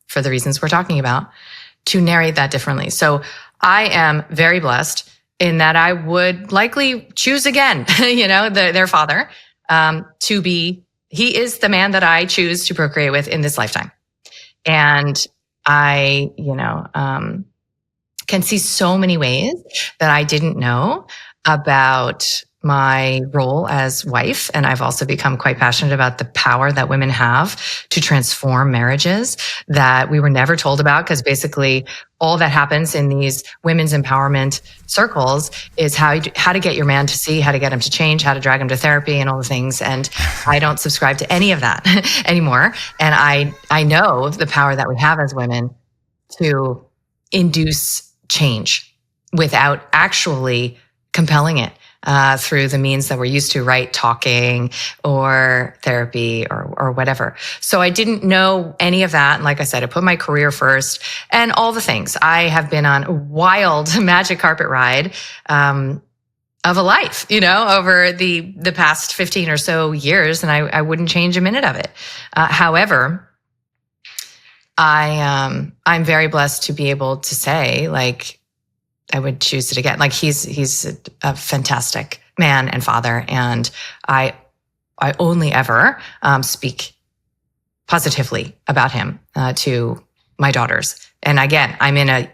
for the reasons we're talking about, to narrate that differently. So I am very blessed in that I would likely choose again, you know, their father, he is the man that I choose to procreate with in this lifetime. And I, you know, can see so many ways that I didn't know about my role as wife. And I've also become quite passionate about the power that women have to transform marriages that we were never told about, because basically all that happens in these women's empowerment circles is how to get your man to see, how to get him to change, how to drag him to therapy and all the things. And I don't subscribe to any of that anymore. And I know the power that we have as women to induce change without actually compelling it through the means that we're used to, right? Talking or therapy or whatever. So I didn't know any of that. And like I said, I put my career first and all the things. I have been on a wild magic carpet ride of a life, over the past 15 or so years. And I wouldn't change a minute of it. However, I'm very blessed to be able to say, like, I would choose it again. Like he's a fantastic man and father, and I only ever speak positively about him to my daughters. And again, I'm in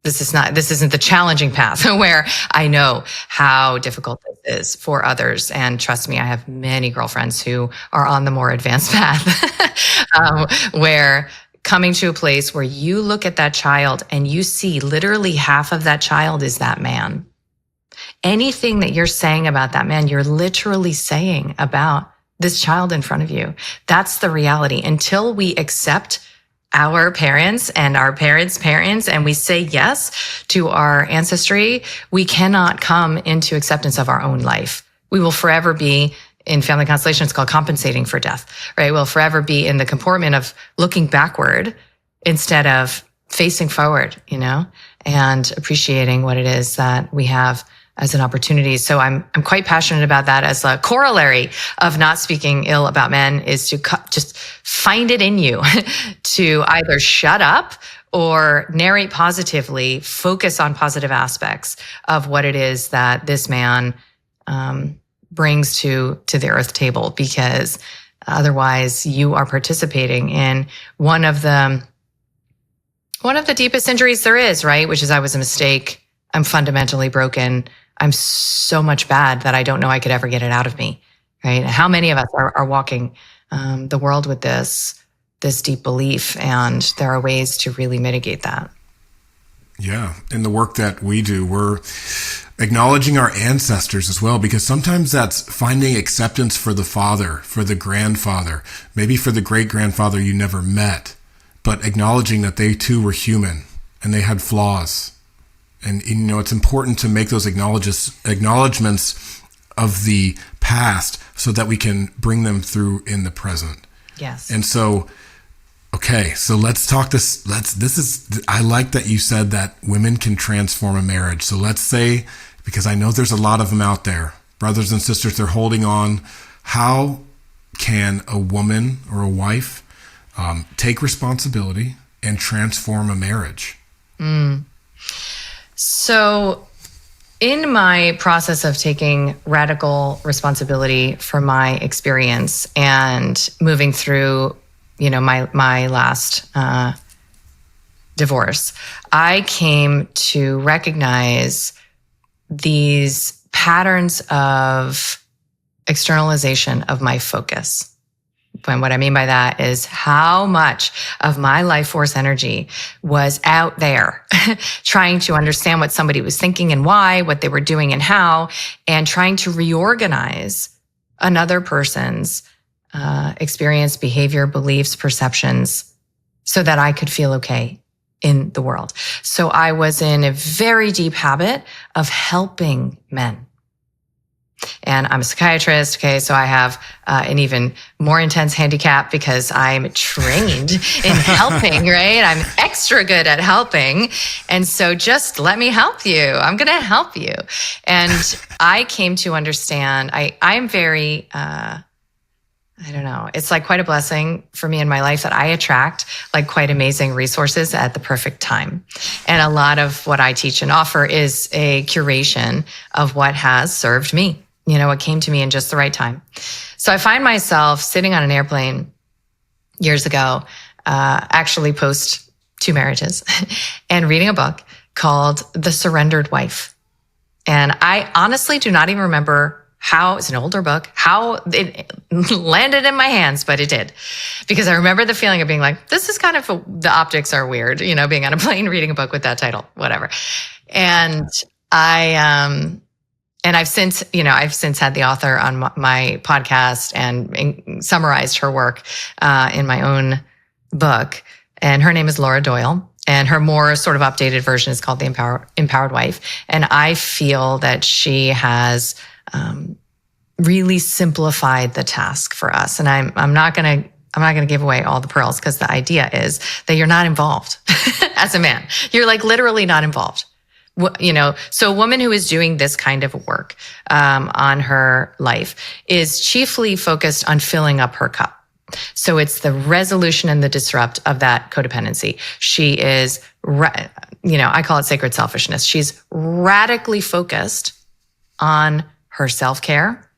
this isn't the challenging path where I know how difficult this is for others. And trust me, I have many girlfriends who are on the more advanced path where coming to a place where you look at that child and you see literally half of that child is that man. Anything that you're saying about that man, you're literally saying about this child in front of you. That's the reality. Until we accept our parents and our parents' parents, and we say yes to our ancestry, we cannot come into acceptance of our own life. We will forever be, in family constellation, it's called compensating for death, right? We'll forever be in the comportment of looking backward instead of facing forward, and appreciating what it is that we have as an opportunity. So I'm quite passionate about that. As a corollary of not speaking ill about men is to just find it in you to either shut up or narrate positively, focus on positive aspects of what it is that this man brings to the earth table, because otherwise you are participating in one of the deepest injuries there is, right? Which is, I was a mistake. I'm fundamentally broken. I'm so much bad that I don't know I could ever get it out of me, right? How many of us are walking the world with this deep belief, and there are ways to really mitigate that. Yeah. In the work that we do, we're acknowledging our ancestors as well, because sometimes that's finding acceptance for the father, for the grandfather, maybe for the great-grandfather you never met, but acknowledging that they too were human and they had flaws. And, it's important to make those acknowledgments of the past so that we can bring them through in the present. Yes. And so, okay, so let's talk I like that you said that women can transform a marriage. So let's say, because I know there's a lot of them out there, brothers and sisters, they're holding on. How can a woman or a wife take responsibility and transform a marriage? So in my process of taking radical responsibility for my experience and moving through, my last divorce, I came to recognize these patterns of externalization of my focus. And what I mean by that is how much of my life force energy was out there trying to understand what somebody was thinking and why, what they were doing and how, and trying to reorganize another person's experience, behavior, beliefs, perceptions, so that I could feel okay in the world. So I was in a very deep habit of helping men. And I'm a psychiatrist, okay, so I have an even more intense handicap because I'm trained in helping, right? I'm extra good at helping. And so just let me help you. I'm going to help you. And I came to understand, I'm very, I don't know, it's like quite a blessing for me in my life that I attract like quite amazing resources at the perfect time. And a lot of what I teach and offer is a curation of what has served me. What came to me in just the right time. So I find myself sitting on an airplane years ago, actually post 2 marriages, and reading a book called The Surrendered Wife. And I honestly do not even remember how, it's an older book, how it landed in my hands, but it did. Because I remember the feeling of being like, this is kind of, the optics are weird, being on a plane, reading a book with that title, whatever. And I've since had the author on my podcast and summarized her work in my own book. And her name is Laura Doyle. And her more sort of updated version is called the Empowered Wife. And I feel that she has really simplified the task for us. And I'm not going to give away all the pearls, because the idea is that you're not involved as a man. You're like literally not involved. So a woman who is doing this kind of work on her life is chiefly focused on filling up her cup. So it's the resolution and the disrupt of that codependency. She is, I call it sacred selfishness. She's radically focused on her self-care.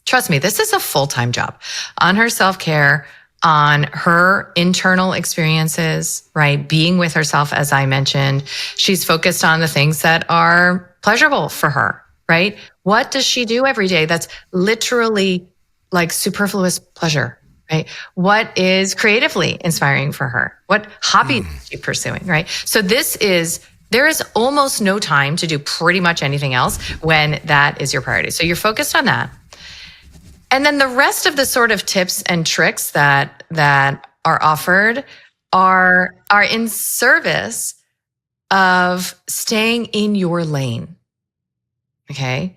Trust me, this is a full-time job. On her self-care, on her internal experiences, right? Being with herself, as I mentioned. She's focused on the things that are pleasurable for her, right? What does she do every day that's literally like superfluous pleasure, right? What is creatively inspiring for her? What hobby is she pursuing, right? So there is almost no time to do pretty much anything else when that is your priority. So you're focused on that. And then the rest of the sort of tips and tricks that are offered are in service of staying in your lane. Okay?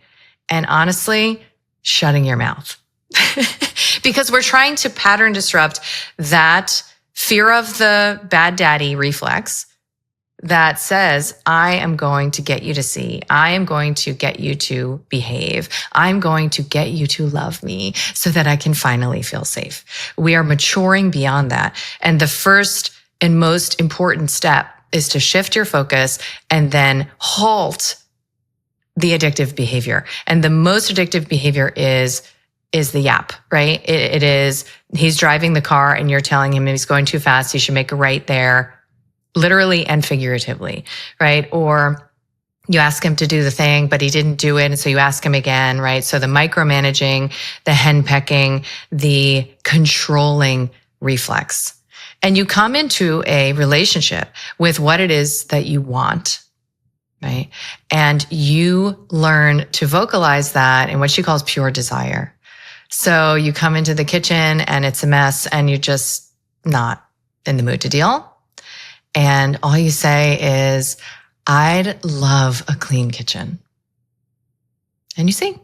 And honestly, shutting your mouth. Because we're trying to pattern disrupt that fear of the bad daddy reflex that says, I am going to get you to see, I am going to get you to behave, I'm going to get you to love me so that I can finally feel safe. We are maturing beyond that. And the first and most important step is to shift your focus and then halt the addictive behavior. And the most addictive behavior is the yap, right? It is, he's driving the car and you're telling him he's going too fast, he should make a right there, literally and figuratively, right? Or you ask him to do the thing, but he didn't do it. And so you ask him again, right? So the micromanaging, the henpecking, the controlling reflex. And you come into a relationship with what it is that you want, right? And you learn to vocalize that in what she calls pure desire. So you come into the kitchen and it's a mess and you're just not in the mood to deal. And all you say is, I'd love a clean kitchen. And you see,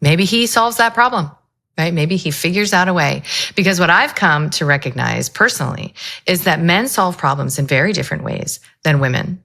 maybe he solves that problem, right? Maybe he figures out a way. Because what I've come to recognize personally is that men solve problems in very different ways than women.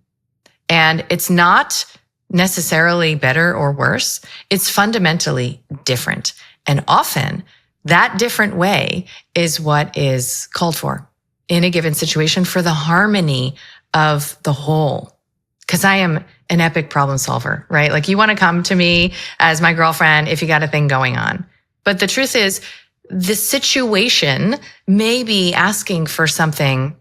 And it's not necessarily better or worse. It's fundamentally different. And often that different way is what is called for in a given situation for the harmony of the whole. Because I am an epic problem solver, right? Like you want to come to me as my girlfriend if you got a thing going on. But the truth is, the situation may be asking for something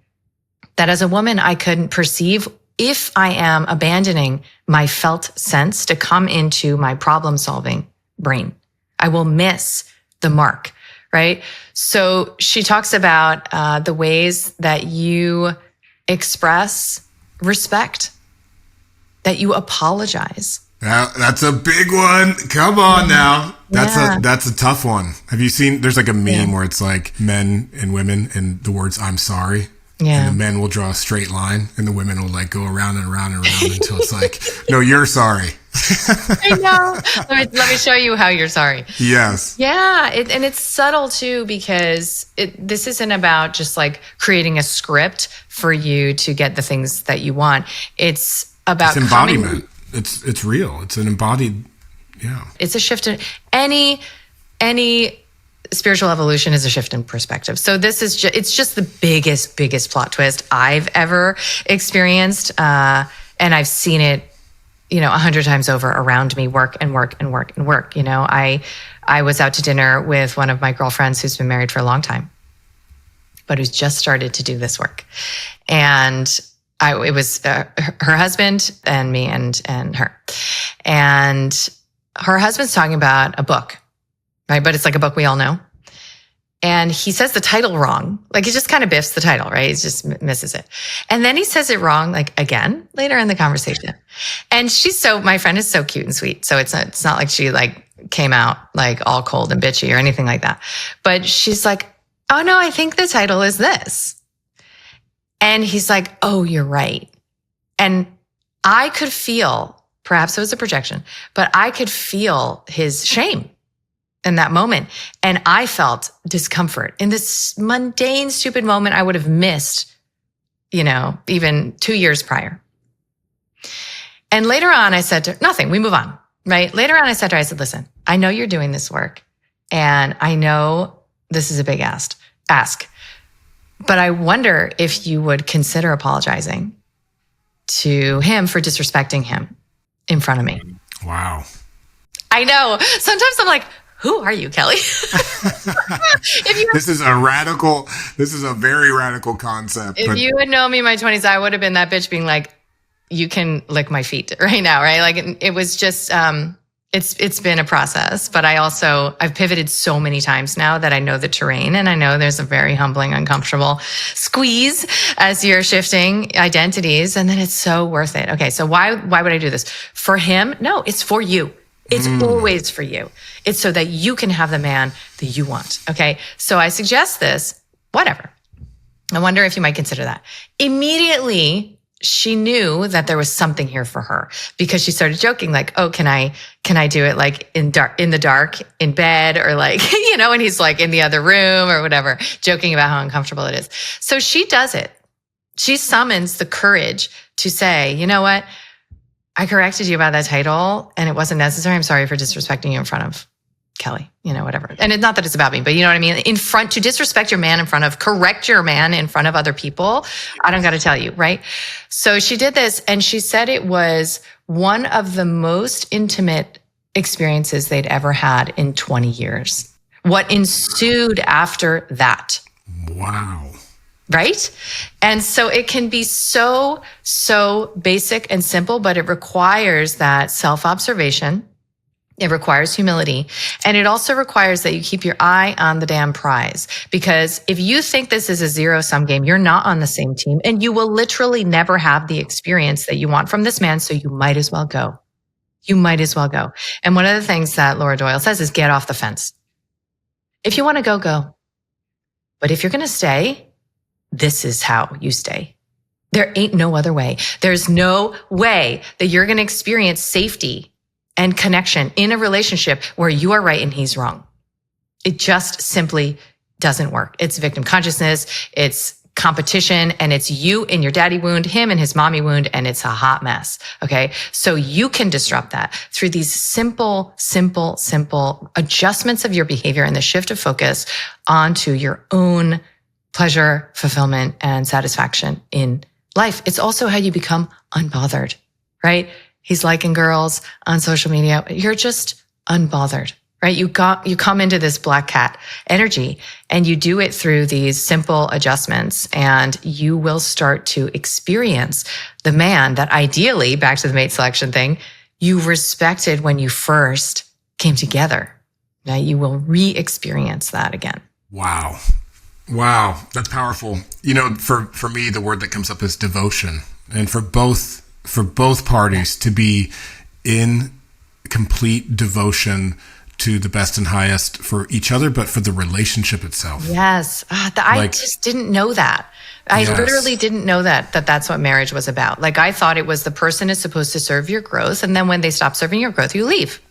that as a woman I couldn't perceive if I am abandoning my felt sense to come into my problem solving brain. I will miss the mark. Right? So she talks about the ways that you express respect, that you apologize. That's a big one. Come on now. That's a tough one. Have you seen, there's like a meme where it's like men and women and the words, I'm sorry. Yeah. And the men will draw a straight line and the women will like go around and around and around until it's like, no, you're sorry. I know. Let me show you how you're sorry. Yes. Yeah. And it's subtle too, because this isn't about just like creating a script for you to get the things that you want. It's about embodiment. It's real. It's an embodied. Yeah. It's a shift in any spiritual evolution is a shift in perspective. So this is it's just the biggest plot twist I've ever experienced. And I've seen it 100 times over around me, work. I was out to dinner with one of my girlfriends who's been married for a long time, but who's just started to do this work. And it was her husband and me and her. And her husband's talking about a book, right? But it's like a book we all know. And he says the title wrong. Like he just kind of biffs the title, right? He just misses it. And then he says it wrong, like again, later in the conversation. And my friend is so cute and sweet. So it's not like she like came out like all cold and bitchy or anything like that. But she's like, oh no, I think the title is this. And he's like, oh, you're right. And I could feel, perhaps it was a projection, but I could feel his shame in that moment. And I felt discomfort in this mundane, stupid moment I would have missed, even 2 years prior. And later on, I said to her, nothing, we move on, right? Later on, I said to her, I said, listen, I know you're doing this work and I know this is a big ask, but I wonder if you would consider apologizing to him for disrespecting him in front of me. Wow. I know. Sometimes I'm like, who are you, Kelly? This is a very radical concept. If you had known me in my 20s, I would have been that bitch being like, you can lick my feet right now, right? Like it was just, it's been a process, but I've pivoted so many times now that I know the terrain and I know there's a very humbling, uncomfortable squeeze as you're shifting identities. And then it's so worth it. Okay. So why would I do this? For him? No, it's for you. It's always for you. It's so that you can have the man that you want. Okay. So I suggest this, whatever. I wonder if you might consider that. Immediately, she knew that there was something here for her because she started joking like, oh, can I do it like in the dark in bed or like, and he's like in the other room or whatever, joking about how uncomfortable it is. So she does it. She summons the courage to say, you know what? I corrected you about that title and it wasn't necessary. I'm sorry for disrespecting you in front of Kelly, whatever. And it's not that it's about me, but you know what I mean? To disrespect your man correct your man in front of other people. I don't got to tell you, right? So she did this and she said it was one of the most intimate experiences they'd ever had in 20 years. What ensued after that. Wow. Right? And so it can be so basic and simple, but it requires that self-observation. It requires humility. And it also requires that you keep your eye on the damn prize. Because if you think this is a zero-sum game, you're not on the same team and you will literally never have the experience that you want from this man. So you might as well go. You might as well go. And one of the things that Laura Doyle says is get off the fence. If you want to go, go. But if you're going to stay, this is how you stay. There ain't no other way. There's no way that you're going to experience safety and connection in a relationship where you are right and he's wrong. It just simply doesn't work. It's victim consciousness, it's competition, and it's you and your daddy wound, him and his mommy wound, and it's a hot mess. Okay. So you can disrupt that through these simple adjustments of your behavior and the shift of focus onto your own pleasure, fulfillment, and satisfaction in life. It's also how you become unbothered, right? He's liking girls on social media. You're just unbothered, right? You come into this black cat energy and you do it through these simple adjustments and you will start to experience the man that ideally, back to the mate selection thing, you respected when you first came together. Now you will re-experience that again. Wow. That's powerful. For me, the word that comes up is devotion. And for both parties to be in complete devotion to the best and highest for each other, but for the relationship itself. Yes. I just didn't know that. I literally didn't know that's what marriage was about. Like I thought it was the person is supposed to serve your growth. And then when they stop serving your growth, you leave.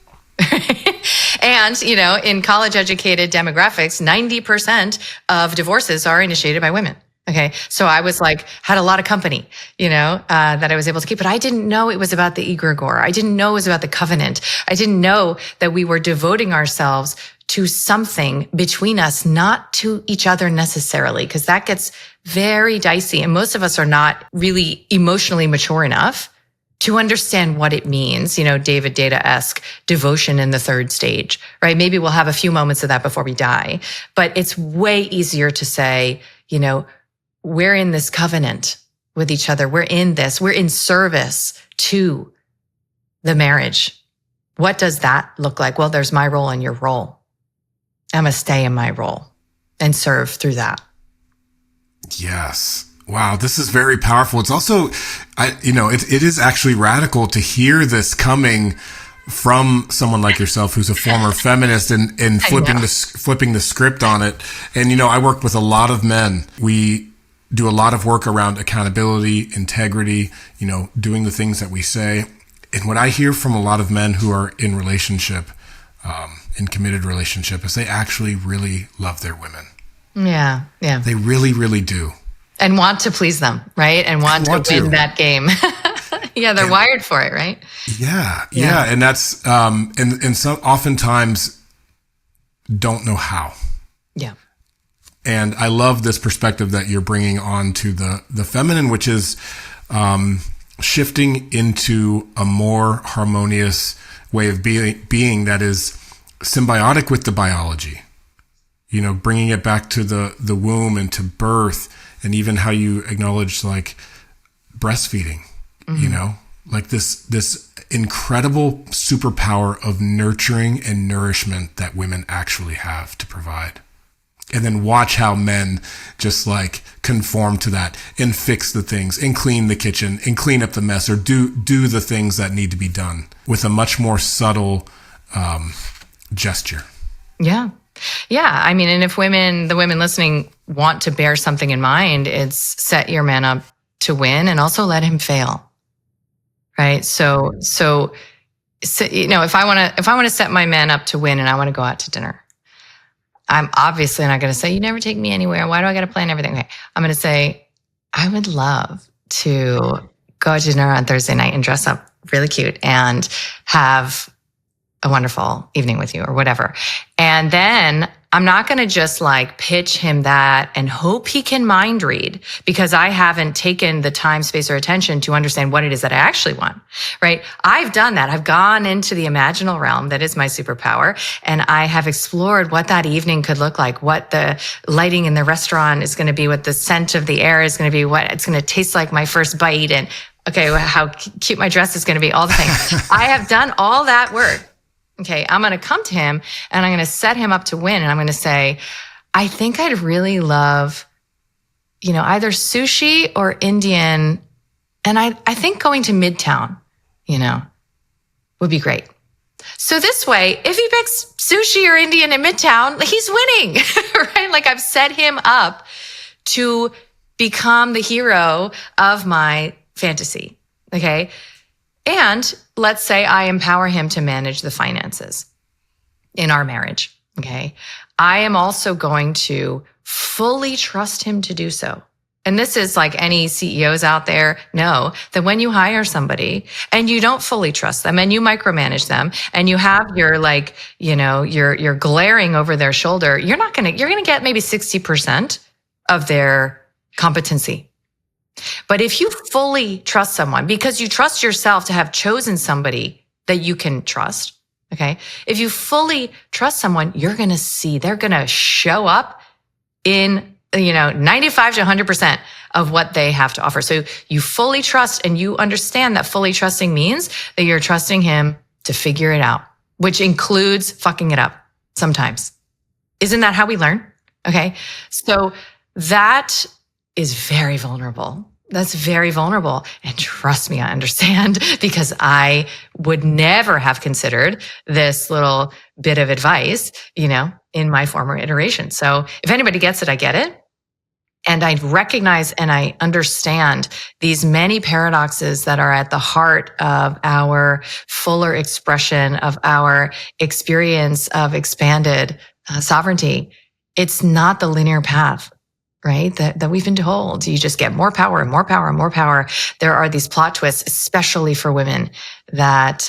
And, in college educated demographics, 90% of divorces are initiated by women. Okay. So I was had a lot of company, that I was able to keep, but I didn't know it was about the egregore. I didn't know it was about the covenant. I didn't know that we were devoting ourselves to something between us, not to each other necessarily, because that gets very dicey. And most of us are not really emotionally mature enough to understand what it means, David Data-esque devotion in the third stage, right? Maybe we'll have a few moments of that before we die, but it's way easier to say, we're in this covenant with each other. We're in service to the marriage. What does that look like? Well, there's my role and your role. I'm going to stay in my role and serve through that. Yes. Wow, this is very powerful. It's also, it is actually radical to hear this coming from someone like yourself, who's a former feminist and flipping the script on it. And, I work with a lot of men. We do a lot of work around accountability, integrity, doing the things that we say. And what I hear from a lot of men who are in relationship, in committed relationship, is they actually really love their women. Yeah. Yeah. They really, really do. And want to please them, right? And want to win that game. Yeah. They're wired for it, right? Yeah. And that's, and some oftentimes don't know how. Yeah. And I love this perspective that you're bringing on to the feminine, which is shifting into a more harmonious way of being that is symbiotic with the biology. Bringing it back to the womb and to birth, and even how you acknowledge like breastfeeding. Like this incredible superpower of nurturing and nourishment that women actually have to provide. And then watch how men just like conform to that and fix the things and clean the kitchen and clean up the mess, or do the things that need to be done with a much more subtle gesture. Yeah. Yeah. I mean, and if the women listening want to bear something in mind, it's set your man up to win and also let him fail. Right. So, if I want to set my man up to win and I want to go out to dinner, I'm obviously not going to say, you never take me anywhere. Why do I got to plan everything? Okay. I'm going to say, I would love to go out to dinner on Thursday night and dress up really cute and have a wonderful evening with you or whatever. And then I'm not going to just like pitch him that and hope he can mind read, because I haven't taken the time, space, or attention to understand what it is that I actually want, right? I've done that. I've gone into the imaginal realm that is my superpower, and I have explored what that evening could look like, what the lighting in the restaurant is going to be, what the scent of the air is going to be, what it's going to taste like my first bite, and how cute my dress is going to be, all the things. I have done all that work. Okay, I'm going to come to him and I'm going to set him up to win. And I'm going to say, I think I'd really love, either sushi or Indian. And I think going to Midtown, would be great. So this way, if he picks sushi or Indian in Midtown, he's winning, right? Like I've set him up to become the hero of my fantasy. Okay. And let's say I empower him to manage the finances in our marriage, okay? I am also going to fully trust him to do so. And this is like any CEOs out there know that when you hire somebody and you don't fully trust them and you micromanage them and you have your you're glaring over their shoulder, you're going to get maybe 60% of their competency. But if you fully trust someone, because you trust yourself to have chosen somebody that you can trust, okay? If you fully trust someone, you're going to see they're going to show up in, 95 to 100% of what they have to offer. So you fully trust, and you understand that fully trusting means that you're trusting him to figure it out, which includes fucking it up sometimes. Isn't that how we learn? Okay. So that is very vulnerable. That's very vulnerable. And trust me, I understand, because I would never have considered this little bit of advice, in my former iteration. So if anybody gets it, I get it. And I recognize and I understand these many paradoxes that are at the heart of our fuller expression of our experience of expanded sovereignty. It's not the linear path, right? That we've been told. You just get more power and more power and more power. There are these plot twists, especially for women, that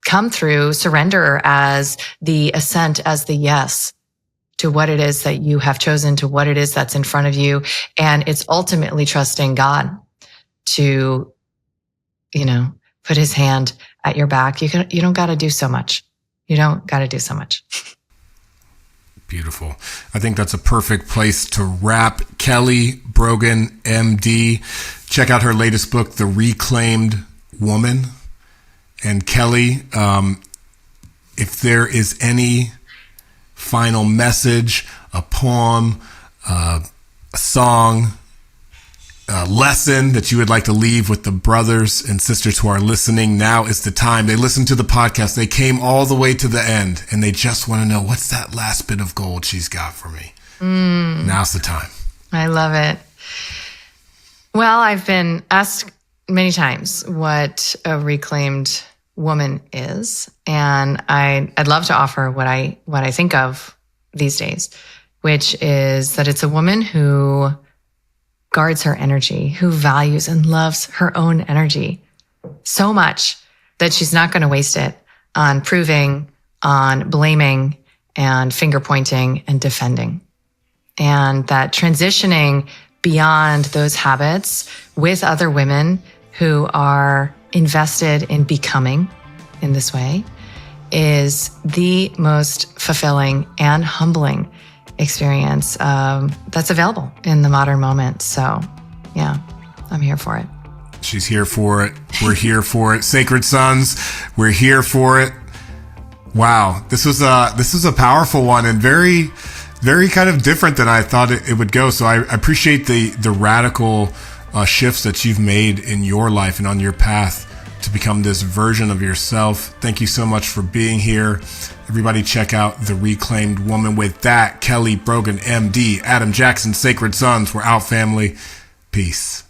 come through surrender as the assent, as the yes to what it is that you have chosen, to what it is that's in front of you. And it's ultimately trusting God to, put his hand at your back. You don't got to do so much. You don't got to do so much. Beautiful. I think that's a perfect place to wrap. Kelly Brogan, MD. Check out her latest book, The Reclaimed Woman. And Kelly, if there is any final message, a poem, a song, a lesson that you would like to leave with the brothers and sisters who are listening, now is the time. They listen to the podcast. They came all the way to the end and they just want to know, what's that last bit of gold she's got for me? Now's the time. I love it. Well, I've been asked many times what a reclaimed woman is, and I'd love to offer what I think of these days, which is that it's a woman who guards her energy, who values and loves her own energy so much that she's not going to waste it on proving, on blaming, and finger pointing and defending. And that transitioning beyond those habits with other women who are invested in becoming in this way is the most fulfilling and humbling experience that's available in the modern moment. So yeah, I'm here for it. She's here for it. We're here for it. Sacred Sons, we're here for it. Wow, this was a powerful one and very, very kind of different than I thought it would go. So I appreciate the radical shifts that you've made in your life and on your path to become this version of yourself. Thank you so much for being here. Everybody check out The Reclaimed Woman. With that, Kelly Brogan, MD, Adam Jackson, Sacred Sons. We're out, family. Peace.